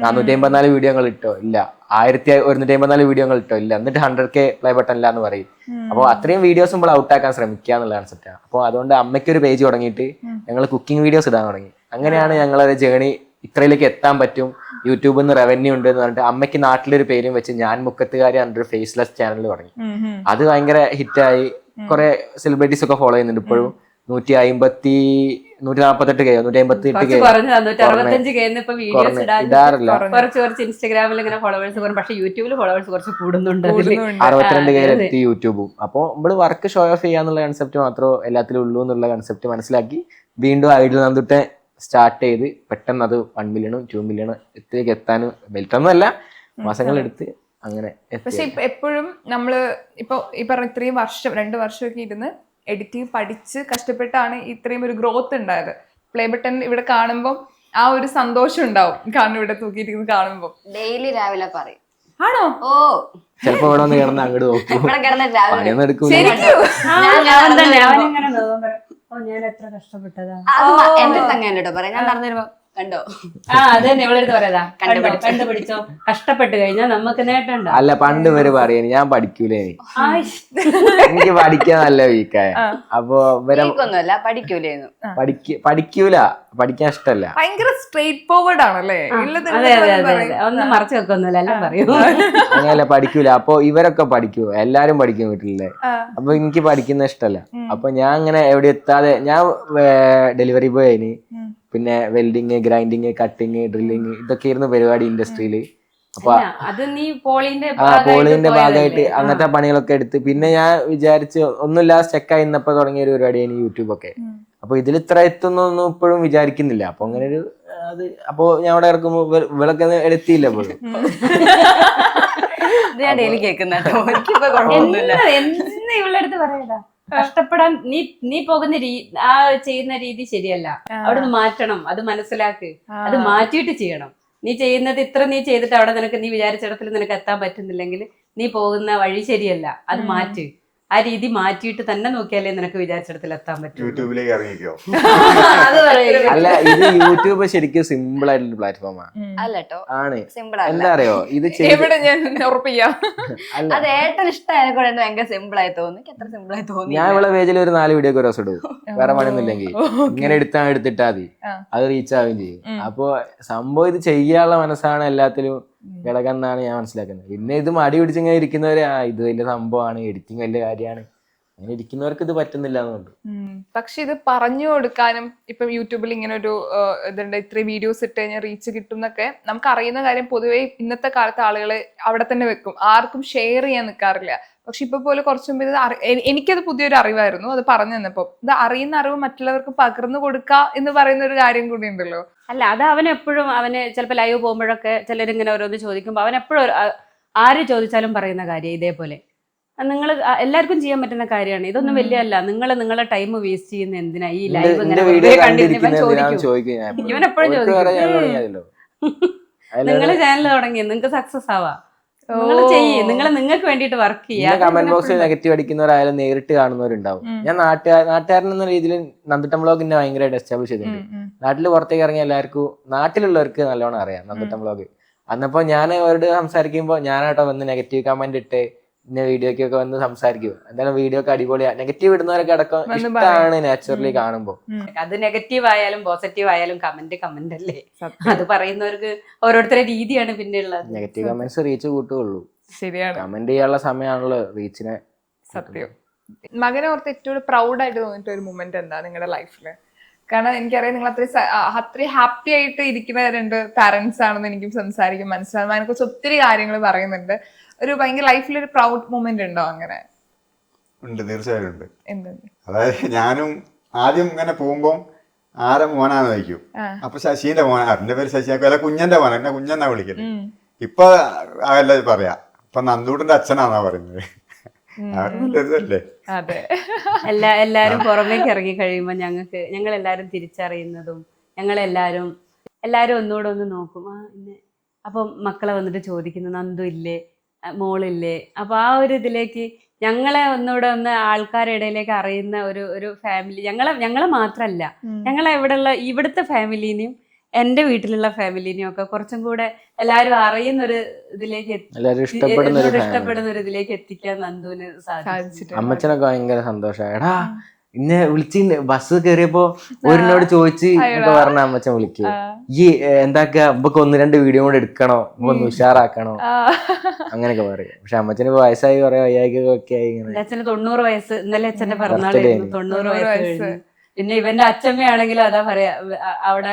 454 വീഡിയോകൾ ഇട്ടോ ഇല്ല, 1154 വീഡിയോകൾ ഇട്ടോ ഇല്ല, എന്നിട്ട് 100K പ്ലേ ബട്ടൺ ഇല്ല എന്ന് പറയും. അപ്പോൾ അത്രയും വീഡിയോസ് നമ്മൾ ഔട്ടാക്കാൻ ശ്രമിക്കുക എന്നുള്ളതാണ് സെറ്റാണ്. അപ്പോൾ അതുകൊണ്ട് അമ്മയ്ക്കൊരു പേജ് തുടങ്ങിയിട്ട് ഞങ്ങൾ കുക്കിംഗ് വീഡിയോസ് ഇടാൻ തുടങ്ങി. അങ്ങനെയാണ് ഞങ്ങളൊരു ജേണി ഇത്രയിലേക്ക് എത്താൻ പറ്റും, യൂട്യൂബിൽ നിന്ന് റവന്യൂ ഉണ്ട് എന്ന് പറഞ്ഞിട്ട് അമ്മയ്ക്ക് നാട്ടിലൊരു പേരും വെച്ച് ഞാൻ മുക്കത്തുകാരി എന്നൊരു ഫേസ്ലെസ് ചാനൽ തുടങ്ങി. അത് ഭയങ്കര ഹിറ്റായി. കുറെ സെലിബ്രിറ്റീസ് ഒക്കെ ഫോളോ ചെയ്യുന്നുണ്ട് ഇപ്പോഴും. 148K 158K ഇടാറില്ല. കുറച്ച് ഇൻസ്റ്റാഗ്രാമിൽ ഇങ്ങനെ ഫോളോവേഴ്സ് കുറയും, പക്ഷെ യൂട്യൂബിൽ ഫോളോവേഴ്സ് കുറച്ച് കൂടുന്നുണ്ട്. 62K എത്തി യൂട്യൂബും. അപ്പോൾ നമ്മള് വർക്ക് ഷോ ഓഫ് ചെയ്യാന്നുള്ള കൺസെപ്റ്റ് മാത്രമേ എല്ലാത്തിലും ഉള്ളൂ എന്നുള്ള കൺസെപ്റ്റ് മനസ്സിലാക്കി വീണ്ടും ഐഡിയൽ നന്ദിട്ട് സ്റ്റാർട്ട് ചെയ്ത് പെട്ടെന്ന് അത് 1 മില്യണും 2 മില്യണും എത്തിലേക്ക് എത്താനും ബെൽറ്റൊന്നും അല്ല, മാസങ്ങളെടുത്ത് അങ്ങനെ. പക്ഷെ എപ്പോഴും നമ്മള് ഇപ്പൊ ഈ പറഞ്ഞ ഇത്രയും വർഷം 2 വർഷമൊക്കെ ഇരുന്ന് എഡിറ്റിംഗ് പഠിച്ച് കഷ്ടപ്പെട്ടാണ് ഇത്രയും ഒരു ഗ്രോത്ത് ഉണ്ടായത്. പ്ലേ ബട്ടൺ ഇവിടെ കാണുമ്പോൾ ആ ഒരു സന്തോഷം ഉണ്ടാവും, കാരണം ഇവിടെ തൂക്കിയിരിക്കുന്നത് കാണുമ്പോൾ. ഡെയിലി രാവിലെ പറയും. ആണോ? ഓ ചിലപ്പോ ഇവിടെ ഒന്ന് കിടന്ന് അങ്ങോട്ട് നോക്കും, ഇവിടെ കിടന്ന് രാവിലെ പണിയൊന്നും എടുക്കൂല. ഞാൻ എത്ര കഷ്ടപ്പെട്ടതാ. എന്റെ തങ്ങാനോട്ടോ പറയാം. ഞാൻ നടന്നു വരുമ്പോ കണ്ടോ, അതന്നെ ഇവളെടുത്ത് പറയാ, കണ്ടുപിടിച്ചോ. കഷ്ടപ്പെട്ട് കഴിഞ്ഞാൽ നമുക്ക് നേട്ടം. അല്ല, പണ്ട് ഇവര് പറയും ഞാൻ പഠിക്കൂലേ, എനിക്ക് പഠിക്കാൻ നല്ല വീക്കായ. അപ്പൊ ഒന്നുമല്ല, പഠിക്കൂലേന്നു. പഠിക്കൂല, പഠിക്കാൻ ഇഷ്ടല്ല. ഭയങ്കര സ്ട്രേറ്റ് ഫോർവേഡ് ആണല്ലേ. ഒന്നും മറച്ചു വെക്കൊന്നുമില്ല, എല്ലാം പറയൂ. അങ്ങനെയല്ല, പഠിക്കൂല. അപ്പൊ ഇവരൊക്കെ പഠിക്കൂ, എല്ലാരും പഠിക്കും വീട്ടിലെ. അപ്പൊ എനിക്ക് പഠിക്കുന്ന ഇഷ്ടല്ല. അപ്പൊ ഞാൻ ഇങ്ങനെ എവിടെ എത്താതെ, ഞാൻ ഡെലിവറി ബോയ് ആയിന്. പിന്നെ വെൽഡിങ്, ഗ്രൈൻഡിങ്, കട്ടിങ്, ഡ്രില്ലിങ് ഇതൊക്കെ ആയിരുന്നു പരിപാടി ഇൻഡസ്ട്രിയില്. അപ്പൊ പോളിന്റെ ഭാഗമായിട്ട് അങ്ങനത്തെ പണികളൊക്കെ എടുത്ത് പിന്നെ ഞാൻ വിചാരിച്ച് ഒന്നുമില്ലാതെ സ്റ്റക്കായി നിന്നപ്പോ തുടങ്ങിയ ഒരു പരിപാടിയാണ് യൂട്യൂബ് ഒക്കെ. അപ്പൊ ഇതിൽ ഇത്ര എത്തുന്നൊന്നും ഇപ്പോഴും വിചാരിക്കുന്നില്ല. അപ്പൊ അങ്ങനെ ഒരു അത് അപ്പൊ ഞാൻ അവിടെ ഇറക്കുമ്പോ വിളക്ക് എടുത്തില്ല ഇപ്പോഴും. ഞാൻ ഡെയിലി കേൾക്കുന്നുണ്ടോ, ഇവളെടുത്ത് പറയടാ, കഷ്ടപ്പെടാൻ നീ പോകുന്ന ആ ചെയ്യുന്ന രീതി ശരിയല്ല, അവിടെ നിന്ന് മാറ്റണം, അത് മനസ്സിലാക്ക്, അത് മാറ്റിയിട്ട് ചെയ്യണം. നീ ചെയ്യുന്നത് ഇത്ര നീ ചെയ്തിട്ട് അവിടെ നിനക്ക് നീ വിചാരിച്ചിടത്തിൽ നിനക്ക് എത്താൻ പറ്റുന്നില്ലെങ്കിൽ നീ പോകുന്ന വഴി ശരിയല്ല, അത് മാറ്റ്. ആ രീതി മാറ്റിയിട്ട് തന്നെ നോക്കിയാലേ നിനക്ക് വിചാരിച്ചിടത്തിൽ എത്താൻ പറ്റും. യൂട്യൂബിലേക്ക് ഇറങ്ങിക്കോ. അല്ല, ഇത് യൂട്യൂബ് ശരിക്കും സിമ്പിൾ ആയിട്ടുള്ള പ്ലാറ്റ്ഫോമാണ്. അല്ലട്ടോ, ആണ്. സിമ്പിൾ എന്താ അറിയോ, ഇത് ഞാൻ ഉറപ്പിക്കാം. അത് ഏട്ടൻ ഇഷ്ടമായത് കൊണ്ട് ഭയങ്കര സിമ്പിൾ ആയി തോന്നി. എത്ര സിമ്പിൾ ആയി തോന്നി. ഞാൻ ഇവിടെ പേജിൽ ഒരു 4 വീഡിയോ ഒക്കെ ഒരു ദിവസം ഇടും, വേറെ പണിയൊന്നും ഇല്ലെങ്കിൽ. ഇങ്ങനെ എടുത്തിട്ടാ മതി, അത് റീച്ച് ആവുകയും ചെയ്യും. അപ്പൊ സംഭവം ഇത് ചെയ്യാനുള്ള മനസ്സാണ് എല്ലാത്തിലും കിടക്കെന്നാണ് ഞാൻ മനസ്സിലാക്കുന്നത്. പിന്നെ ഇത് മടി പിടിച്ചിങ്ങനെ ഇരിക്കുന്നവര് ഇത് വലിയ സംഭവമാണ്, എഡിറ്റിംഗ് വലിയ കാര്യമാണ്, അങ്ങനെ ഇരിക്കുന്നവർക്ക് ഇത് പറ്റുന്നില്ല എന്നുണ്ട്. പക്ഷെ ഇത് പറഞ്ഞു കൊടുക്കാനും ഇപ്പം യൂട്യൂബിൽ ഇങ്ങനെ ഒരു ഇതുണ്ട്, ഇത്രയും വീഡിയോസ് ഇട്ട് കഴിഞ്ഞാൽ റീച്ച് കിട്ടും എന്നൊക്കെ നമുക്ക് അറിയുന്ന കാര്യം. പൊതുവേ ഇന്നത്തെ കാലത്ത് ആളുകൾ അവിടെ തന്നെ വെക്കും, ആർക്കും ഷെയർ ചെയ്യാൻ നിൽക്കാറില്ല. പക്ഷെ ഇപ്പൊ പോലെ കുറച്ചു മുമ്പ് ഇത് എനിക്കത് പുതിയൊരു അറിവായിരുന്നു. അത് പറഞ്ഞു തന്നപ്പോ ഇത് അറിയുന്ന അറിവ് മറ്റുള്ളവർക്ക് പകർന്നു കൊടുക്കുക എന്ന് പറയുന്ന ഒരു കാര്യം കൂടി ഉണ്ടല്ലോ. അല്ല, അത് അവനെപ്പോഴും ചിലപ്പോൾ ലൈവ് പോകുമ്പോഴൊക്കെ ചിലരിങ്ങനെ ഓരോന്ന് ചോദിക്കുമ്പോൾ അവനെപ്പോഴും ആര് ചോദിച്ചാലും പറയുന്ന കാര്യം ഇതേപോലെ നിങ്ങൾ എല്ലാവർക്കും ചെയ്യാൻ പറ്റുന്ന കാര്യമാണ്. ഇതൊന്നും വലിയ അല്ല. നിങ്ങളെ ടൈം വേസ്റ്റ് ചെയ്യുന്ന എന്തിനാ ഈ ലൈവ് ഇങ്ങനെ ചോദിക്കും. ഇവനെപ്പോഴും ചോദിക്കും, നിങ്ങള് ചാനൽ തുടങ്ങി നിങ്ങൾക്ക് സക്സസ് ആവാ, നിങ്ങൾ ചെയ്യേ, നിങ്ങൾക്ക് വേണ്ടിട്ട് വർക്ക് ചെയ്യാം. കമന്റ് ബോക്സിൽ നെഗറ്റീവ് അടിക്കുന്നവരായാലും നേരിട്ട് കാണുന്നവരുണ്ടാവും. ഞാൻ നാട്ടുകാരൻ എന്ന രീതിയിൽ നന്ദിട്ടം വ്ളോഗ് എന്നെ ഭയങ്കരമായിട്ട് എസ്റ്റാബ്ലിഷ് ചെയ്തിട്ടുണ്ട്. നാട്ടിൽ പുറത്തേക്ക് ഇറങ്ങിയ എല്ലാവർക്കും, നാട്ടിലുള്ളവർക്ക് നല്ലോണം അറിയാം നന്ദിട്ടം വ്ളോഗ്. അന്നപ്പോ ഞാൻ അവരോട് സംസാരിക്കുമ്പോ ഞാനാട്ടോ വന്ന് നെഗറ്റീവ് കമന്റ് ഇട്ട് പിന്നെ വീഡിയോക്കൊക്കെ വന്ന് സംസാരിക്കും. എന്തായാലും വീഡിയോ ഒക്കെ അടിപൊളിയാ. നെഗറ്റീവ് ഇടുന്നവരൊക്കെ അടക്കം ഇഷ്ടമാണ് നാച്ചുറലി കാണുമ്പോ. അത് നെഗറ്റീവ് ആയാലും പോസിറ്റീവ് ആയാലും കമന്റ് അല്ലേ, അത് പറയുന്നവർക്ക് ഓരോരുത്തരുടെ രീതിയാണ് പിന്നെ ഉള്ളത്. നെഗറ്റീവ് കമന്റ്സ് റീച്ച് കൂട്ടുകയുള്ളൂ. ശരിയാണ്, കമന്റ് ചെയ്യാനുള്ള സമയമാണല്ലോ റീച്ചിനെ. സത്യം. മകനെ ഓർത്ത് ഏറ്റവും പ്രൗഡായിട്ട് തോന്നിയിട്ട് ഒരു മൊമെന്റ് എന്താ നിങ്ങളുടെ ലൈഫില്? കാരണം എനിക്കറിയാം നിങ്ങൾ അത്രയും ഹാപ്പി ആയിട്ട് ഇരിക്കുന്ന 2 പാരന്റ്സ് ആണെന്ന് എനിക്കും സംസാരിക്കും മനസ്സിലാകും. അതിനെക്കുറിച്ച് ഒത്തിരി കാര്യങ്ങൾ പറയുന്നുണ്ട്. ഒരു ഭയങ്കര ലൈഫിലൊരു പ്രൗഡ് മൊമെന്റ് ഉണ്ടോ അങ്ങനെ? ഉണ്ട്, തീർച്ചയായും ഉണ്ട്. എന്തുണ്ട്? അതായത് ഞാനും ആദ്യം ഇങ്ങനെ പോകുമ്പോ ആരെ മോനാന്ന് ചോദിക്കും. അപ്പൊ ശശീന്റെ മോനാ, എന്റെ പേര് ശശിയാക്കും, അല്ല കുഞ്ഞന്റെ മോനാ, എന്നെ കുഞ്ഞെന്നാ വിളിക്കല്. ഇപ്പൊ അതല്ല പറയാ, ഇപ്പൊ നന്ദൂട്ടന്റെ അച്ഛനാന്നാ പറയുന്നത്. അതെ, എല്ലാരും പുറമേക്ക് ഇറങ്ങി കഴിയുമ്പോ ഞങ്ങൾ എല്ലാരും തിരിച്ചറിയുന്നതും ഞങ്ങളെല്ലാരും ഒന്നുകൂടെ ഒന്ന് നോക്കും. അപ്പം മക്കളെ വന്നിട്ട് ചോദിക്കുന്നു നന്ദു ഇല്ലേ, മോളില്ലേ. അപ്പൊ ആ ഒരു ഇതിലേക്ക് ഞങ്ങളെ ഒന്നുകൂടെ ആൾക്കാരുടെ ഇടയിലേക്ക് അറിയുന്ന ഒരു ഫാമിലി. ഞങ്ങളെ മാത്രല്ല, ഞങ്ങളെ ഇവിടുത്തെ ഫാമിലിനെയും എന്റെ വീട്ടിലുള്ള ഫാമിലിനെയും ഒക്കെ കുറച്ചും കൂടെ എല്ലാരും അറിയുന്ന ഒരു ഇതിലേക്ക് ഇഷ്ടപ്പെടുന്ന ഒരു ഇതിലേക്ക് എത്തിക്കാൻ നന്ദുവിന് സാധിച്ചിട്ടുണ്ട്. അമ്മച്ചനൊക്കെ ഭയങ്കര സന്തോഷം. എടാ ഇന്നെ വിളിച്ച് ബസ് കയറിയപ്പോ ഒരെന്നോട് ചോദിച്ച് എന്നൊക്കെ പറഞ്ഞ അമ്മച്ചൻ വിളിക്കൂ ഈ എന്താക്കാ ഇപ്പൊക്കെ 1-2 വീഡിയോ കൂടെ എടുക്കണോ ഒന്ന് ഉഷാറാക്കണോ അങ്ങനെയൊക്കെ പറയും. പക്ഷെ അമ്മച്ചന് വയസ്സായി കുറെ വയ്യായികൊക്കെ ആയി ഇങ്ങനെ. അച്ഛന് 90 വയസ്സ്. ഇന്നലെ അച്ഛന്റെ പിറന്നാളായിരുന്നു. 90 വയസ്സ്. പിന്നെ ഇവന്റെ അച്ഛമ്മയാണെങ്കിലും അതാ പറയാ, അവിടെ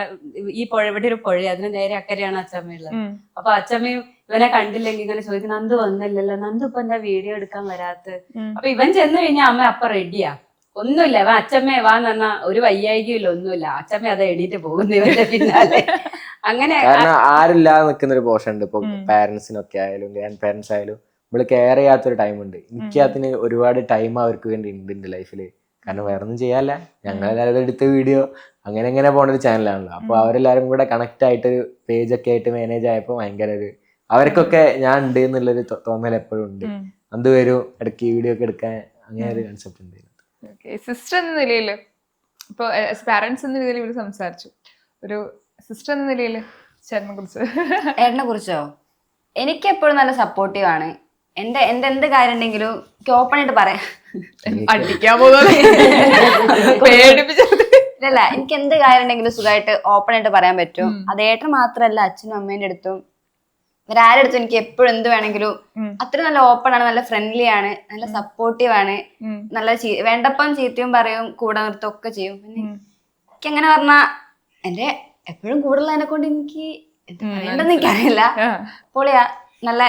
ഈ പുഴ, ഇവിടെ ഒരു പുഴ, അതിന് നേരെ അക്കരെയാണ് അച്ഛമ്മയുള്ളത്. അപ്പൊ അച്ഛമ്മയും ഇവനെ കണ്ടില്ലെങ്കിൽ ഇങ്ങനെ ചോദിക്കും, നന്ദു വന്നില്ലല്ലോ, നന്ദു ഇപ്പൊ എന്താ വീഡിയോ എടുക്കാൻ വരാത്ത? അപ്പൊ ഇവൻ ചെന്ന് കഴിഞ്ഞാൽ അമ്മ അപ്പൊ റെഡിയാ, ഒന്നുമില്ല, അവൻ അച്ഛമ്മ വാന്ന് പറഞ്ഞാ ഒരു വയ്യായികയില്ല, ഒന്നുമില്ല, അച്ഛമ്മ അത് എണീറ്റ് പോകുന്നു ഇവന്റെ പിന്നാലെ. അങ്ങനെ കാരണം ആരില്ലാതെ നിൽക്കുന്ന ഒരു പോർഷൻ ഉണ്ട്. ഇപ്പൊ പാരന്റ്സിനൊക്കെ ആയാലും ഗ്രാൻഡ് പാരന്റ്സ് ആയാലും നമ്മള് കെയർ ചെയ്യാത്തൊരു ടൈം ഉണ്ട്. എനിക്ക് അതിന് ഒരുപാട് ടൈം അവർക്ക് വേണ്ടി ഉണ്ട് എന്റെ ലൈഫില്. കാരണം വേറൊന്നും ചെയ്യാല്ല, ഞങ്ങളെല്ലാവരും എടുത്ത വീഡിയോ അങ്ങനെ അങ്ങനെ പോണ ഒരു ചാനലാണല്ലോ. അപ്പൊ അവരെല്ലാരും കൂടെ കണക്ട് ആയിട്ട് ഒരു പേജൊക്കെ ആയിട്ട് മാനേജ് ആയപ്പോ ഭയങ്കര ഒരു അവർക്കൊക്കെ ഞാൻ ഉണ്ട് എന്നുള്ളൊരു തോന്നൽ എപ്പോഴും ഉണ്ട്. എന്ത് വരും ഇടയ്ക്ക് വീഡിയോ ഒക്കെ എടുക്കാൻ, അങ്ങനെ ഒരു കൺസെപ്റ്റ് ഉണ്ട്. സിസ്റ്റർ എന്ന നിലയിൽ ഇപ്പൊ പാരന്റ്സ് എന്ന രീതിയിൽ ഇവര് സംസാരിച്ചു, ഒരു സിസ്റ്റർ എന്ന നിലയിൽ ചേട്ടനെ കുറിച്ച്. ഏട്ടനെ കുറിച്ചോ? എനിക്ക് എപ്പോഴും നല്ല സപ്പോർട്ടീവ് ആണ്. എന്റെ എന്ത് കാര്യം ഉണ്ടെങ്കിലും എനിക്ക് ഓപ്പൺ ആയിട്ട് പറയാം. അടിക്കാൻ പോകുന്നത് ഇല്ല, എനിക്ക് എന്ത് കാര്യം ഉണ്ടെങ്കിലും സുഖമായിട്ട് ഓപ്പൺ ആയിട്ട് പറയാൻ പറ്റും. അത് ഏട്ടൻ മാത്രല്ല, അച്ഛനും അമ്മേന്റെ അടുത്തും ഇവരാരുടെ അടുത്തും എനിക്ക് എപ്പോഴും എന്ത് വേണമെങ്കിലും അത്ര നല്ല ഓപ്പൺ ആണ്, നല്ല ഫ്രണ്ട്ലി ആണ്, നല്ല സപ്പോർട്ടീവ് ആണ്, നല്ല വേണ്ടപ്പം ചീത്തയും പറയും, കൂടെ നിർത്തും ഒക്കെ ചെയ്യും. പിന്നെ എനിക്ക് എങ്ങനെ പറഞ്ഞാ എന്റെ എപ്പോഴും കൂടുതലുള്ളതിനെ കൊണ്ട് എനിക്ക് വേണ്ടെന്ന് എനിക്കറിയില്ല. പൊളിയാ, നല്ല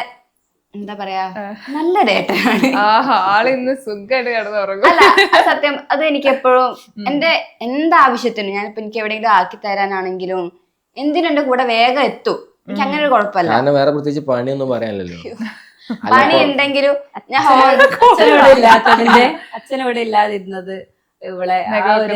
എന്താ പറയാ, നല്ലൊരു ഏട്ടനാണ്. ആളിന്ന് സുഖമായിട്ട് കിടന്നുറങ്ങും. അല്ല, സത്യം, അത് എനിക്ക് എപ്പോഴും എന്റെ എന്താവശ്യത്തിനും ഞാനിപ്പോ എനിക്ക് എവിടെയെങ്കിലും ആക്കി തരാനാണെങ്കിലും എന്തിനും എന്റെ കൂടെ വേഗം എത്തും. എനിക്ക് അങ്ങനെ ഒരു കുഴപ്പമില്ല. വേറെ പ്രത്യേകിച്ച് പണിയൊന്നും പറയാനല്ലോ. പണി ഉണ്ടെങ്കിലും ഞാൻ അച്ഛനിവിടെ ഇല്ലാതിരുന്നത് ഇവിടെ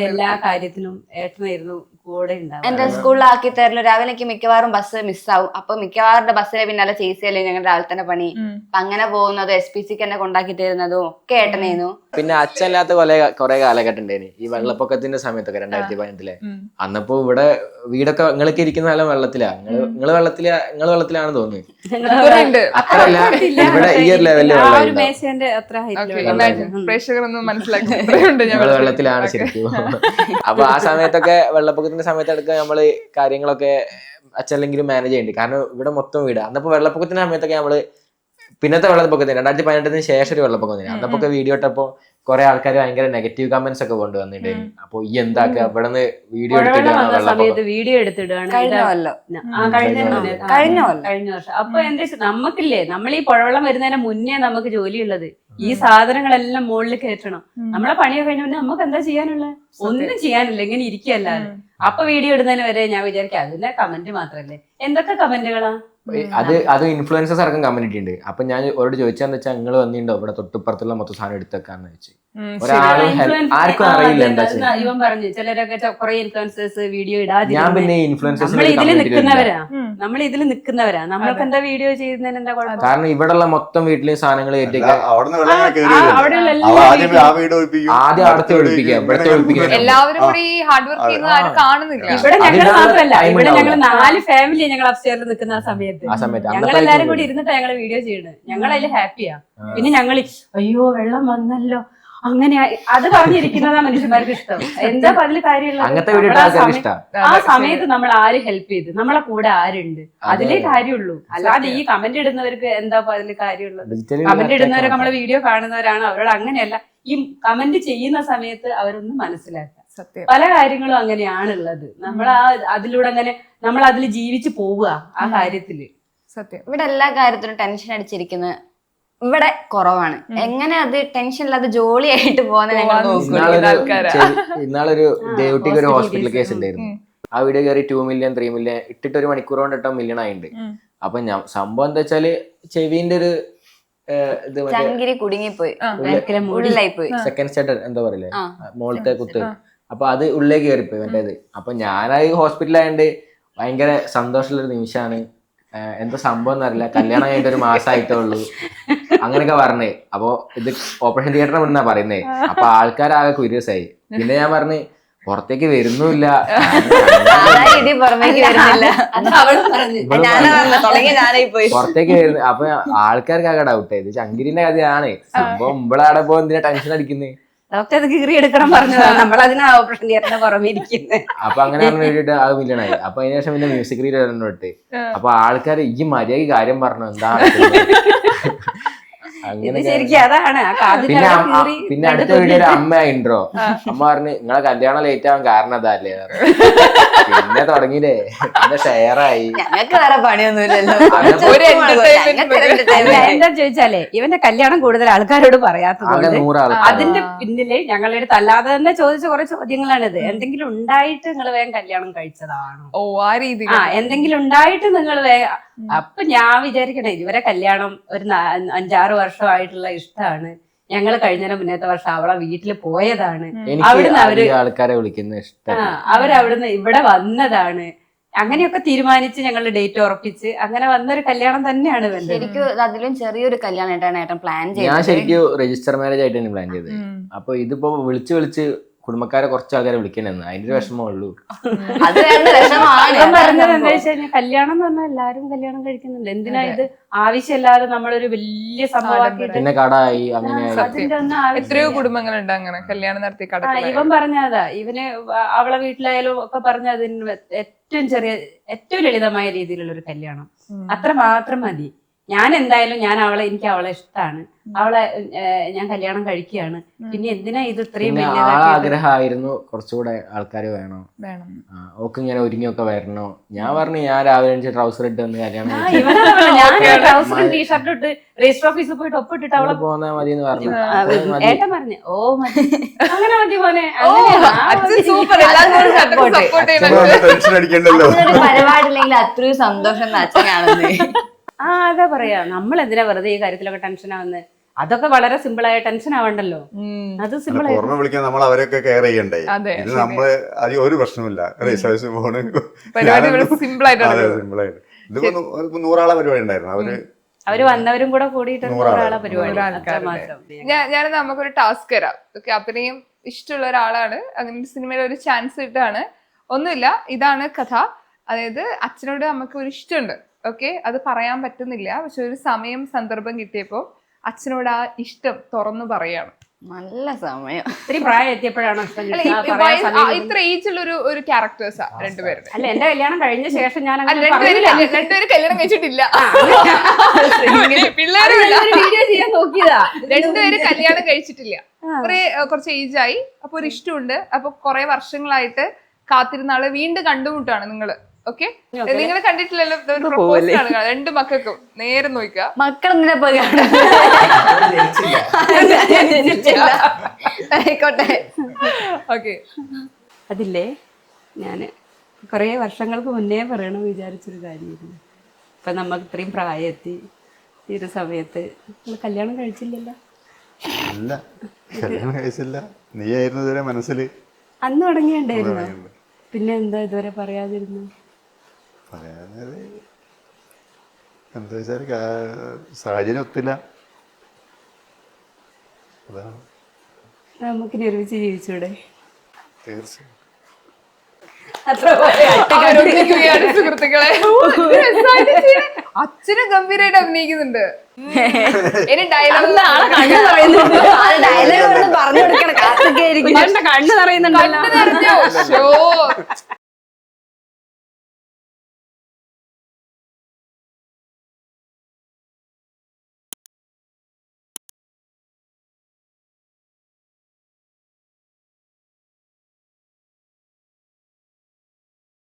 എല്ലാ കാര്യത്തിനും ഏട്ടനായിരുന്നു കൂടെ ഉണ്ടാവും. എന്റെ സ്കൂളിലാക്കി തരലും രാവിലെ എനിക്ക് മിക്കവാറും ബസ് മിസ്സാവും. അപ്പൊ മിക്കവാറും ബസ്സിനെ പിന്നാലെ ചേച്ചിയല്ലേ ഞങ്ങൾ രാവിലെ തന്നെ പണി. അപ്പൊ അങ്ങനെ പോകുന്നതും SPCക്ക് എന്നെ കൊണ്ടാക്കി തരുന്നതും ഒക്കെ ഏട്ടനായിരുന്നു. പിന്നെ അച്ഛനില്ലാത്ത കുറെ കാലഘട്ടം ഉണ്ടായിരുന്നു ഈ വെള്ളപ്പൊക്കത്തിന്റെ സമയത്തൊക്കെ 2018 അന്നപ്പോ ഇവിടെ വീടൊക്കെ നിങ്ങളൊക്കെ ഇരിക്കുന്ന സ്ഥലം വെള്ളത്തിലാ. നിങ്ങൾ വെള്ളത്തിലാണെന്ന് തോന്നുന്നു. അത്രല്ല, ഇവിടെ ഈ ഒരു ലെവലില് പ്രേക്ഷകരൊന്നും മനസ്സിലാക്കി വെള്ളത്തിലാണ് ശരിക്കും. അപ്പൊ ആ സമയത്തൊക്കെ വെള്ളപ്പൊക്കത്തിന്റെ സമയത്ത് എടുക്കുക നമ്മള് കാര്യങ്ങളൊക്കെ അച്ഛനെങ്കിലും മാനേജ് ചെയ്യേണ്ടി. കാരണം ഇവിടെ മൊത്തം വീട്. അന്നപ്പോ വെള്ളപ്പൊക്കത്തിന്റെ സമയത്തൊക്കെ നമ്മള് പിന്നത്തെ വെള്ളപ്പൊക്കത്തിന് 2018 ശേഷം ഒരു വെള്ളപ്പൊക്കത്തിന് അന്നപ്പോ വീഡിയോ ഇട്ടപ്പോ കുറെ ആൾക്കാർ ഭയങ്കര നെഗറ്റീവ് കമന്റ്സ് ഒക്കെ കൊണ്ടുവന്നിട്ടുണ്ടായിരുന്നു. അപ്പൊ ഈ എന്താക്കുക ഇവിടുന്ന് വീഡിയോ എടുത്തിടുകയാണ് കഴിഞ്ഞ വർഷം. അപ്പൊ എന്താ നമ്മക്കില്ലേ, നമ്മൾ ഈ പുഴവെള്ളം വരുന്നതിന് മുന്നേ നമുക്ക് ജോലിയുള്ളത് ഈ സാധനങ്ങളെല്ലാം മുകളിൽ കയറ്റണം. നമ്മളെ പണിയൊക്കെ കഴിഞ്ഞ പിന്നെ നമുക്ക് എന്താ ചെയ്യാനുള്ളത്? ഒന്നും ചെയ്യാനില്ല, ഇങ്ങനെ ഇരിക്കല്ലാതെ. അപ്പൊ വീഡിയോ ഇടുന്നതിന് വരെ ഞാൻ വിചാരിക്കാം അതിന്റെ കമന്റ് മാത്രല്ലേ. എന്തൊക്കെ കമന്റുകളാ അത് ഇൻഫ്ലുവൻസേഴ്സ് അടക്കം കമ്മ്യൂണിറ്റി ഉണ്ട്. അപ്പൊ ഞാൻ അവരോട് ചോദിച്ചാന്ന് വെച്ചാൽ നിങ്ങൾ വന്നിട്ടുണ്ടോ ഇവിടെ തൊട്ടുപ്പുറത്തുള്ള മൊത്തം സാധനം എടുത്തേക്കാന്ന് വെച്ച്. ആർക്കും അറിയില്ല എന്താ ഇവൻ പറഞ്ഞു. ചിലരൊക്കെ കുറെ ഇൻഫ്ലുവൻസേഴ്സ് വീഡിയോ ഇടാതെ. ഞാൻ പിന്നെ ഇൻഫ്ലുവൻസേഴ്സ് നമ്മൾ ഇതിൽ നിൽക്കുന്നവരാ നമ്മൾക്ക് എന്താ വീഡിയോ ചെയ്യുന്നതിന് എന്താ കുഴപ്പം? കാരണം ഇവിടെയുള്ള മൊത്തം വീട്ടിലെ സാധനങ്ങൾ ആദ്യം അവിടുത്തെ ഒഴിപ്പിക്കുക, ഇവിടുത്തെ ഒഴിപ്പിക്കുക. എല്ലാവരും കൂടി ഹാർഡ് വർക്ക് ചെയ്യുന്നത് ആരും കാണുന്നില്ല. ഇവിടെ ഞങ്ങൾ മാത്രല്ല, ഇവിടെ ഞങ്ങൾ 4 ഫാമിലി ഞങ്ങൾ അപ്സ്റ്റേറിൽ നിൽക്കുന്ന ആ സമയത്ത് ഞങ്ങൾ എല്ലാരും കൂടി ഇരുന്നിട്ടാ ഞങ്ങള് വീഡിയോ ചെയ്യുന്നത്. ഞങ്ങൾ അതിൽ ഹാപ്പിയാ. പിന്നെ ഞങ്ങൾ അയ്യോ വെള്ളം വന്നല്ലോ അങ്ങനെ അത് പറഞ്ഞിരിക്കുന്നതാ മനുഷ്യന്മാർക്ക് ഇഷ്ടം. എന്താ അതില് കാര്യമുള്ളത്? ആ സമയത്ത് നമ്മൾ ആര് ഹെൽപ്പ് ചെയ്ത്, നമ്മളെ കൂടെ ആരുണ്ട്, അതിലേ കാര്യമുള്ളൂ. അല്ലാതെ ഈ കമന്റ് ഇടുന്നവർക്ക് എന്താ അതില് കാര്യമുള്ളത്? കമന്റ് ഇടുന്നവരൊക്കെ നമ്മളെ വീഡിയോ കാണുന്നവരാണ്. അവരോട് അങ്ങനെയല്ല, ഈ കമന്റ് ചെയ്യുന്ന സമയത്ത് അവരൊന്നും മനസ്സിലാക്കാം. പല കാര്യങ്ങളും അങ്ങനെയാണുള്ളത്. നമ്മൾ അതിലൂടെ അങ്ങനെ നമ്മൾ അതിൽ ജീവിച്ചു പോവുക ആ കാര്യത്തില്. സത്യം, ഇവിടെ എല്ലാ കാര്യത്തിലും ടെൻഷൻ അടിച്ചിരിക്കുന്ന ഇവിടെ കുറവാണ്. എങ്ങനെ അത് ടെൻഷൻ ഇല്ലാതെ ജോളിയായിട്ട് പോകുന്ന ഇന്നാളൊരു ദേവട്ടിക്ക് ഒരു ഹോസ്പിറ്റൽ കേസ് ഉണ്ടായിരുന്നു. ആ വീഡിയോ കയറി 2 മില്യൺ 3 മില്യൺ ഇട്ടിട്ട് 1 മണിക്കൂർ കൊണ്ട് 8 മില്യൺ ആയിട്ടുണ്ട്. അപ്പൊ സംഭവം എന്താ വെച്ചാല് ചെവിന്റെ ഒരു ചങ്കിരി കുടുങ്ങിപ്പോയി, ഉള്ളിലായി പോയി, സെക്കൻഡ് സ്റ്റേറ്റർ എന്താ പറയില്ലേ, മോളത്തെ കുത്ത്. അപ്പൊ അത് ഉള്ളിലേക്ക് കയറിപ്പോയി മറ്റേത്. അപ്പൊ ഞാനായി ഹോസ്പിറ്റലായോണ്ട് ഭയങ്കര സന്തോഷമുള്ളൊരു നിമിഷമാണ്. എന്താ സംഭവം എന്നറിയില്ല, കല്യാണം കഴിഞ്ഞിട്ട് 1 മാസമായിട്ടേ ഉള്ളൂ അങ്ങനെയൊക്കെ പറഞ്ഞേ. അപ്പൊ ഇത് ഓപ്പറേഷൻ തിയേറ്ററിൽ മുന്നാ പറയുന്നേ. അപ്പൊ ആൾക്കാരാകെ ക്യൂരിയസ് ആയി. പിന്നെ ഞാൻ പറഞ്ഞ് പുറത്തേക്ക് വരുന്നുമില്ല, പുറത്തേക്ക് വരുന്നു. അപ്പൊ ആൾക്കാർക്കാകെ ഡൗട്ട് ആയത് ചങ്കിരിന്റെ കഥയാണ് സംഭവം. ഇമ്പളാടെ പോ എന്തിനാ ടെൻഷൻ അടിക്കുന്നത്? ഡോക്ടർ അത് കീറി എടുക്കണം പറഞ്ഞതാണ്, നമ്മൾ അതിന് ഓപ്പറേഷൻ തിയേറ്ററിന് പുറമെ ഇരിക്കുന്നത്. അപ്പൊ അങ്ങനെ വേണ്ടിട്ട് അത് വില്ലനായി. അപ്പൊ അതിനുശേഷം പിന്നെ മ്യൂസിക് റീൽ തൊട്ട് അപ്പൊ ആൾക്കാർ ഈ മര്യാദ കാര്യം പറഞ്ഞു എന്താ അങ്ങനെ. ശരിക്കും അതാണ് ആ കാതിന്റെ പിന്നെ അവിടെ കീറി പിന്നെ അടുത്ത വീഡിയോ അമ്മ ഇൻട്രോ അമ്മ പറഞ്ഞു നിങ്ങളെ കല്യാണം ലേറ്റ് ആവാൻ കാരണം അതല്ലേ പിന്നെ തുടങ്ങിയില്ലേ, പിന്നെ ഷെയറായി. ഞങ്ങൾക്ക് വേറെ പണിയൊന്നുമില്ലല്ലോ. എന്താ ചോദിച്ചാലേ ഇവന്റെ കല്യാണം കൂടുതൽ ആൾക്കാരോട് പറയാത്തത് ആകെ 100 ആൾക്കാർ. അതിന്റെ പിന്നില് ഞങ്ങളുടെ അടുത്ത് അല്ലാതെ തന്നെ ചോദിച്ച കുറെ ചോദ്യങ്ങളാണിത്. എന്തെങ്കിലും ഉണ്ടായിട്ട് നിങ്ങൾ വേഗം കല്യാണം കഴിച്ചതാണോ? ഓ ആ രീതിയിൽ എന്തെങ്കിലും ഉണ്ടായിട്ട് നിങ്ങൾ വേഗം. അപ്പൊ ഞാൻ വിചാരിക്കണേ ഇവരെ കല്യാണം ഒരു 5-6 വർഷമായിട്ടുള്ള ഇഷ്ടമാണ്. ഞങ്ങൾ കഴിഞ്ഞ മുന്നേത്തെ വർഷം അവളെ വീട്ടിൽ പോയതാണ്. അവിടുന്ന് അവര് ആൾക്കാരെ വിളിക്കുന്ന ഇഷ്ടം. അവരവിടുന്ന് ഇവിടെ വന്നതാണ്. അങ്ങനെയൊക്കെ തീരുമാനിച്ച് ഞങ്ങൾ ഡേറ്റ് ഉറപ്പിച്ച് അങ്ങനെ വന്നൊരു കല്യാണം തന്നെയാണ് ഇവന്റെ. ശരിക്കും അതിലും ചെറിയൊരു കല്യാണമായിട്ടാണ് ഏട്ടൻ പ്ലാൻ ഞാൻ ചെയ്തത്. ശരിക്കും രജിസ്റ്റർ മാരേജ് ആയിട്ടാണ് പ്ലാൻ ചെയ്തത്. അപ്പൊ ഇതിപ്പോ വിളിച്ച് കുടുംബക്കാരെ കുറച്ച് ആൾക്കാരെ വിളിക്കണെന്ന് അതിന്റെ ഒരു വിഷമേ ഉള്ളൂ. അത് വേണ്ട വിഷമാണ്. ഇവൻ പറഞ്ഞത് എന്താ വെച്ച് കഴിഞ്ഞാൽ കല്യാണം എന്ന് പറഞ്ഞാൽ എല്ലാരും കല്യാണം കഴിക്കുന്നുണ്ട്. എന്തിനാ ഇത് ആവശ്യമില്ലാതെ നമ്മളൊരു വലിയ സംഭവമാക്കിയിട്ട് പിന്നെ കടായി അങ്ങനെ അതിന്റെ ഒന്നും ആവശ്യം. എത്രയോ കുടുംബങ്ങളുണ്ട് അങ്ങനെ കല്യാണം നടത്തി ആ, കട. ഇവൻ പറഞ്ഞതാ ഇവന് അവളെ വീട്ടിലായാലും ഒക്കെ പറഞ്ഞതിന് ഏറ്റവും ലളിതമായ രീതിയിലുള്ള ഒരു കല്യാണം അത്ര മാത്രം മതി. ഞാൻ എന്തായാലും എനിക്ക് അവളെ ഇഷ്ടമാണ്, അവളെ ഞാൻ കല്യാണം കഴിക്കുകയാണ്. പിന്നെ എന്തിനാ ഇത് ഇത്രയും പിന്നെ വലിയ ആ ആഗ്രഹമായിരുന്നു കുറച്ചുകൂടെ ആൾക്കാർ വേണം, വേണം. ഓക്ക് ഇങ്ങനെ ഒരുങ്ങിയൊക്കെ വരണോ. ഞാൻ പറഞ്ഞു ഞാൻ രാവിലെ ട്രൗസർ ഇട്ട് വന്ന് കല്യാണം ഞാൻ ട്രൗസറും ടീഷർട്ടും ഇട്ട് രജിസ്റ്റർ ഓഫീസിൽ പോയിട്ട് ഒപ്പിട്ടിട്ട് അവളെ പോന്നാ മതി എന്ന് പറഞ്ഞു. ഏട്ടൻ പറഞ്ഞു ഓ മതി അങ്ങനെ മതി മോനെ. അച്ഛൻ സൂപ്പർ, എല്ലാവരും സപ്പോർട്ട് ചെയ്യുന്നുണ്ട്. ടെൻഷൻ അടിക്കണ്ടല്ലോ. അതിനൊരു പരിപാടിയില്ലെങ്കിൽ അത്രയും സന്തോഷം അച്ഛനാണെന്ന്. അതാ പറയാ നമ്മൾ എന്തിനാ വെറുതെ ഈ കാര്യത്തിലൊക്കെ ടെൻഷൻ ആവുന്നത്. അതൊക്കെ വളരെ സിമ്പിൾ ആയ ടെൻഷൻ ആവണ്ടല്ലോ. അത് സിമ്പിൾ ആയി പുറമെ വിളിക്കാൻ നമ്മൾ അവരൊക്കെ കെയർ ചെയ്യണ്ടേ. അതെ, ഇത് നമ്മള് അധികം ഒരു പ്രശ്നമില്ല. റിസർച്ച് പോണ് പരിപാടി സിമ്പിൾ ആയിട്ടാണ്. സിമ്പിൾ ആയിട്ട് ഇതിപ്പോ 100 ആളെ പരിപാടി ഉണ്ടായിരുന്നു. അവര് വന്നവരും കൂടെ കൂടിയിട്ട് 100 പരിപാടി ആൾക്കാരുണ്ട്. മാത്രം. ഞാൻ നമുക്കൊരു ടാസ്ക് തരാം. ഓക്കെ, അഭിനയം ഇഷ്ടമുള്ള ഒരാളാണ്, അങ്ങനെ സിനിമയിൽ ഒരു ചാൻസ് കിട്ടാണ്. ഒന്നുമില്ല, ഇതാണ് കഥ. അതായത് അച്ഛനോട് നമുക്ക് ഒരു ഇഷ്ടമുണ്ട്, ഓക്കെ, അത് പറയാൻ പറ്റുന്നില്ല. പക്ഷെ ഒരു സമയം സന്ദർഭം കിട്ടിയപ്പോ അച്ഛനോട് ആ ഇഷ്ടം തുറന്നു പറയാണ്. നല്ല സമയം. ഇത്രയും പ്രായം എത്തിയപ്പോഴാണ് ഇത്ര ഏജ് ഉള്ള ഒരു ക്യാരക്ടേഴ്സാ രണ്ടുപേരുടെ. അല്ല എന്റെ കല്യാണം കഴിഞ്ഞ ശേഷം ഞാൻ രണ്ടുപേര് കല്യാണം കഴിച്ചിട്ടില്ല, പിള്ളേരും വീഡിയോ ചെയ്യാൻ നോക്കിയതാ. രണ്ടുപേര് കല്യാണം കഴിച്ചിട്ടില്ല. കുറച്ച് ഏജ് ആയി. അപ്പൊ ഒരു ഇഷ്ടമുണ്ട്. അപ്പൊ കുറെ വർഷങ്ങളായിട്ട് കാത്തിരുന്ന ആള് വീണ്ടും കണ്ടുമുട്ടാണ് നിങ്ങള്. ഓക്കെ, നിങ്ങൾ കണ്ടിട്ടില്ലല്ലോ, പ്രപ്പോസൽ ആണ്. രണ്ട് മക്കൾക്കും നേരെ നോക്കുക. മക്കൾ എന്തിനാ പോയി ആയിക്കോട്ടെ. ഓക്കെ, അതില്ലേ ഞാൻ കുറേ വർഷങ്ങൾക്ക് മുന്നേ പറയണം വിചാരിച്ചൊരു കാര്യമായിരുന്നു. ഇപ്പൊ നമുക്ക് ഇത്രയും പ്രായം എത്തി ഈ ഒരു സമയത്ത് കല്യാണം കഴിച്ചില്ലല്ലോ. അല്ല, കല്യാണം കഴിച്ചില്ല. നീ ആയിരുന്നു ഇതുവരെ മനസ്സിൽ അന്ന് തുടങ്ങിയുണ്ടായിരുന്നു. പിന്നെ എന്താ ഇതുവരെ പറയാതിരുന്നു? പറയാനത് എന്താ വെച്ചാൽ സാഹചര്യം ഒത്തില്ല, അതാണ്. നമുക്ക് നിർമ്മിച്ച് ജീവിച്ചൂടെ? തീർച്ചയായും. ആരോഗ്യക്കുകയാണ് സുഹൃത്തുക്കളെ. അച്ഛനും ഗംഭീരമായിട്ട് അഭിനയിക്കുന്നുണ്ട്. ഇനി ഡയലോഗ് ഡയലോഗ് പറഞ്ഞു കൊടുക്കണം. കണ്ണ് പറയുന്നുണ്ടല്ലോ.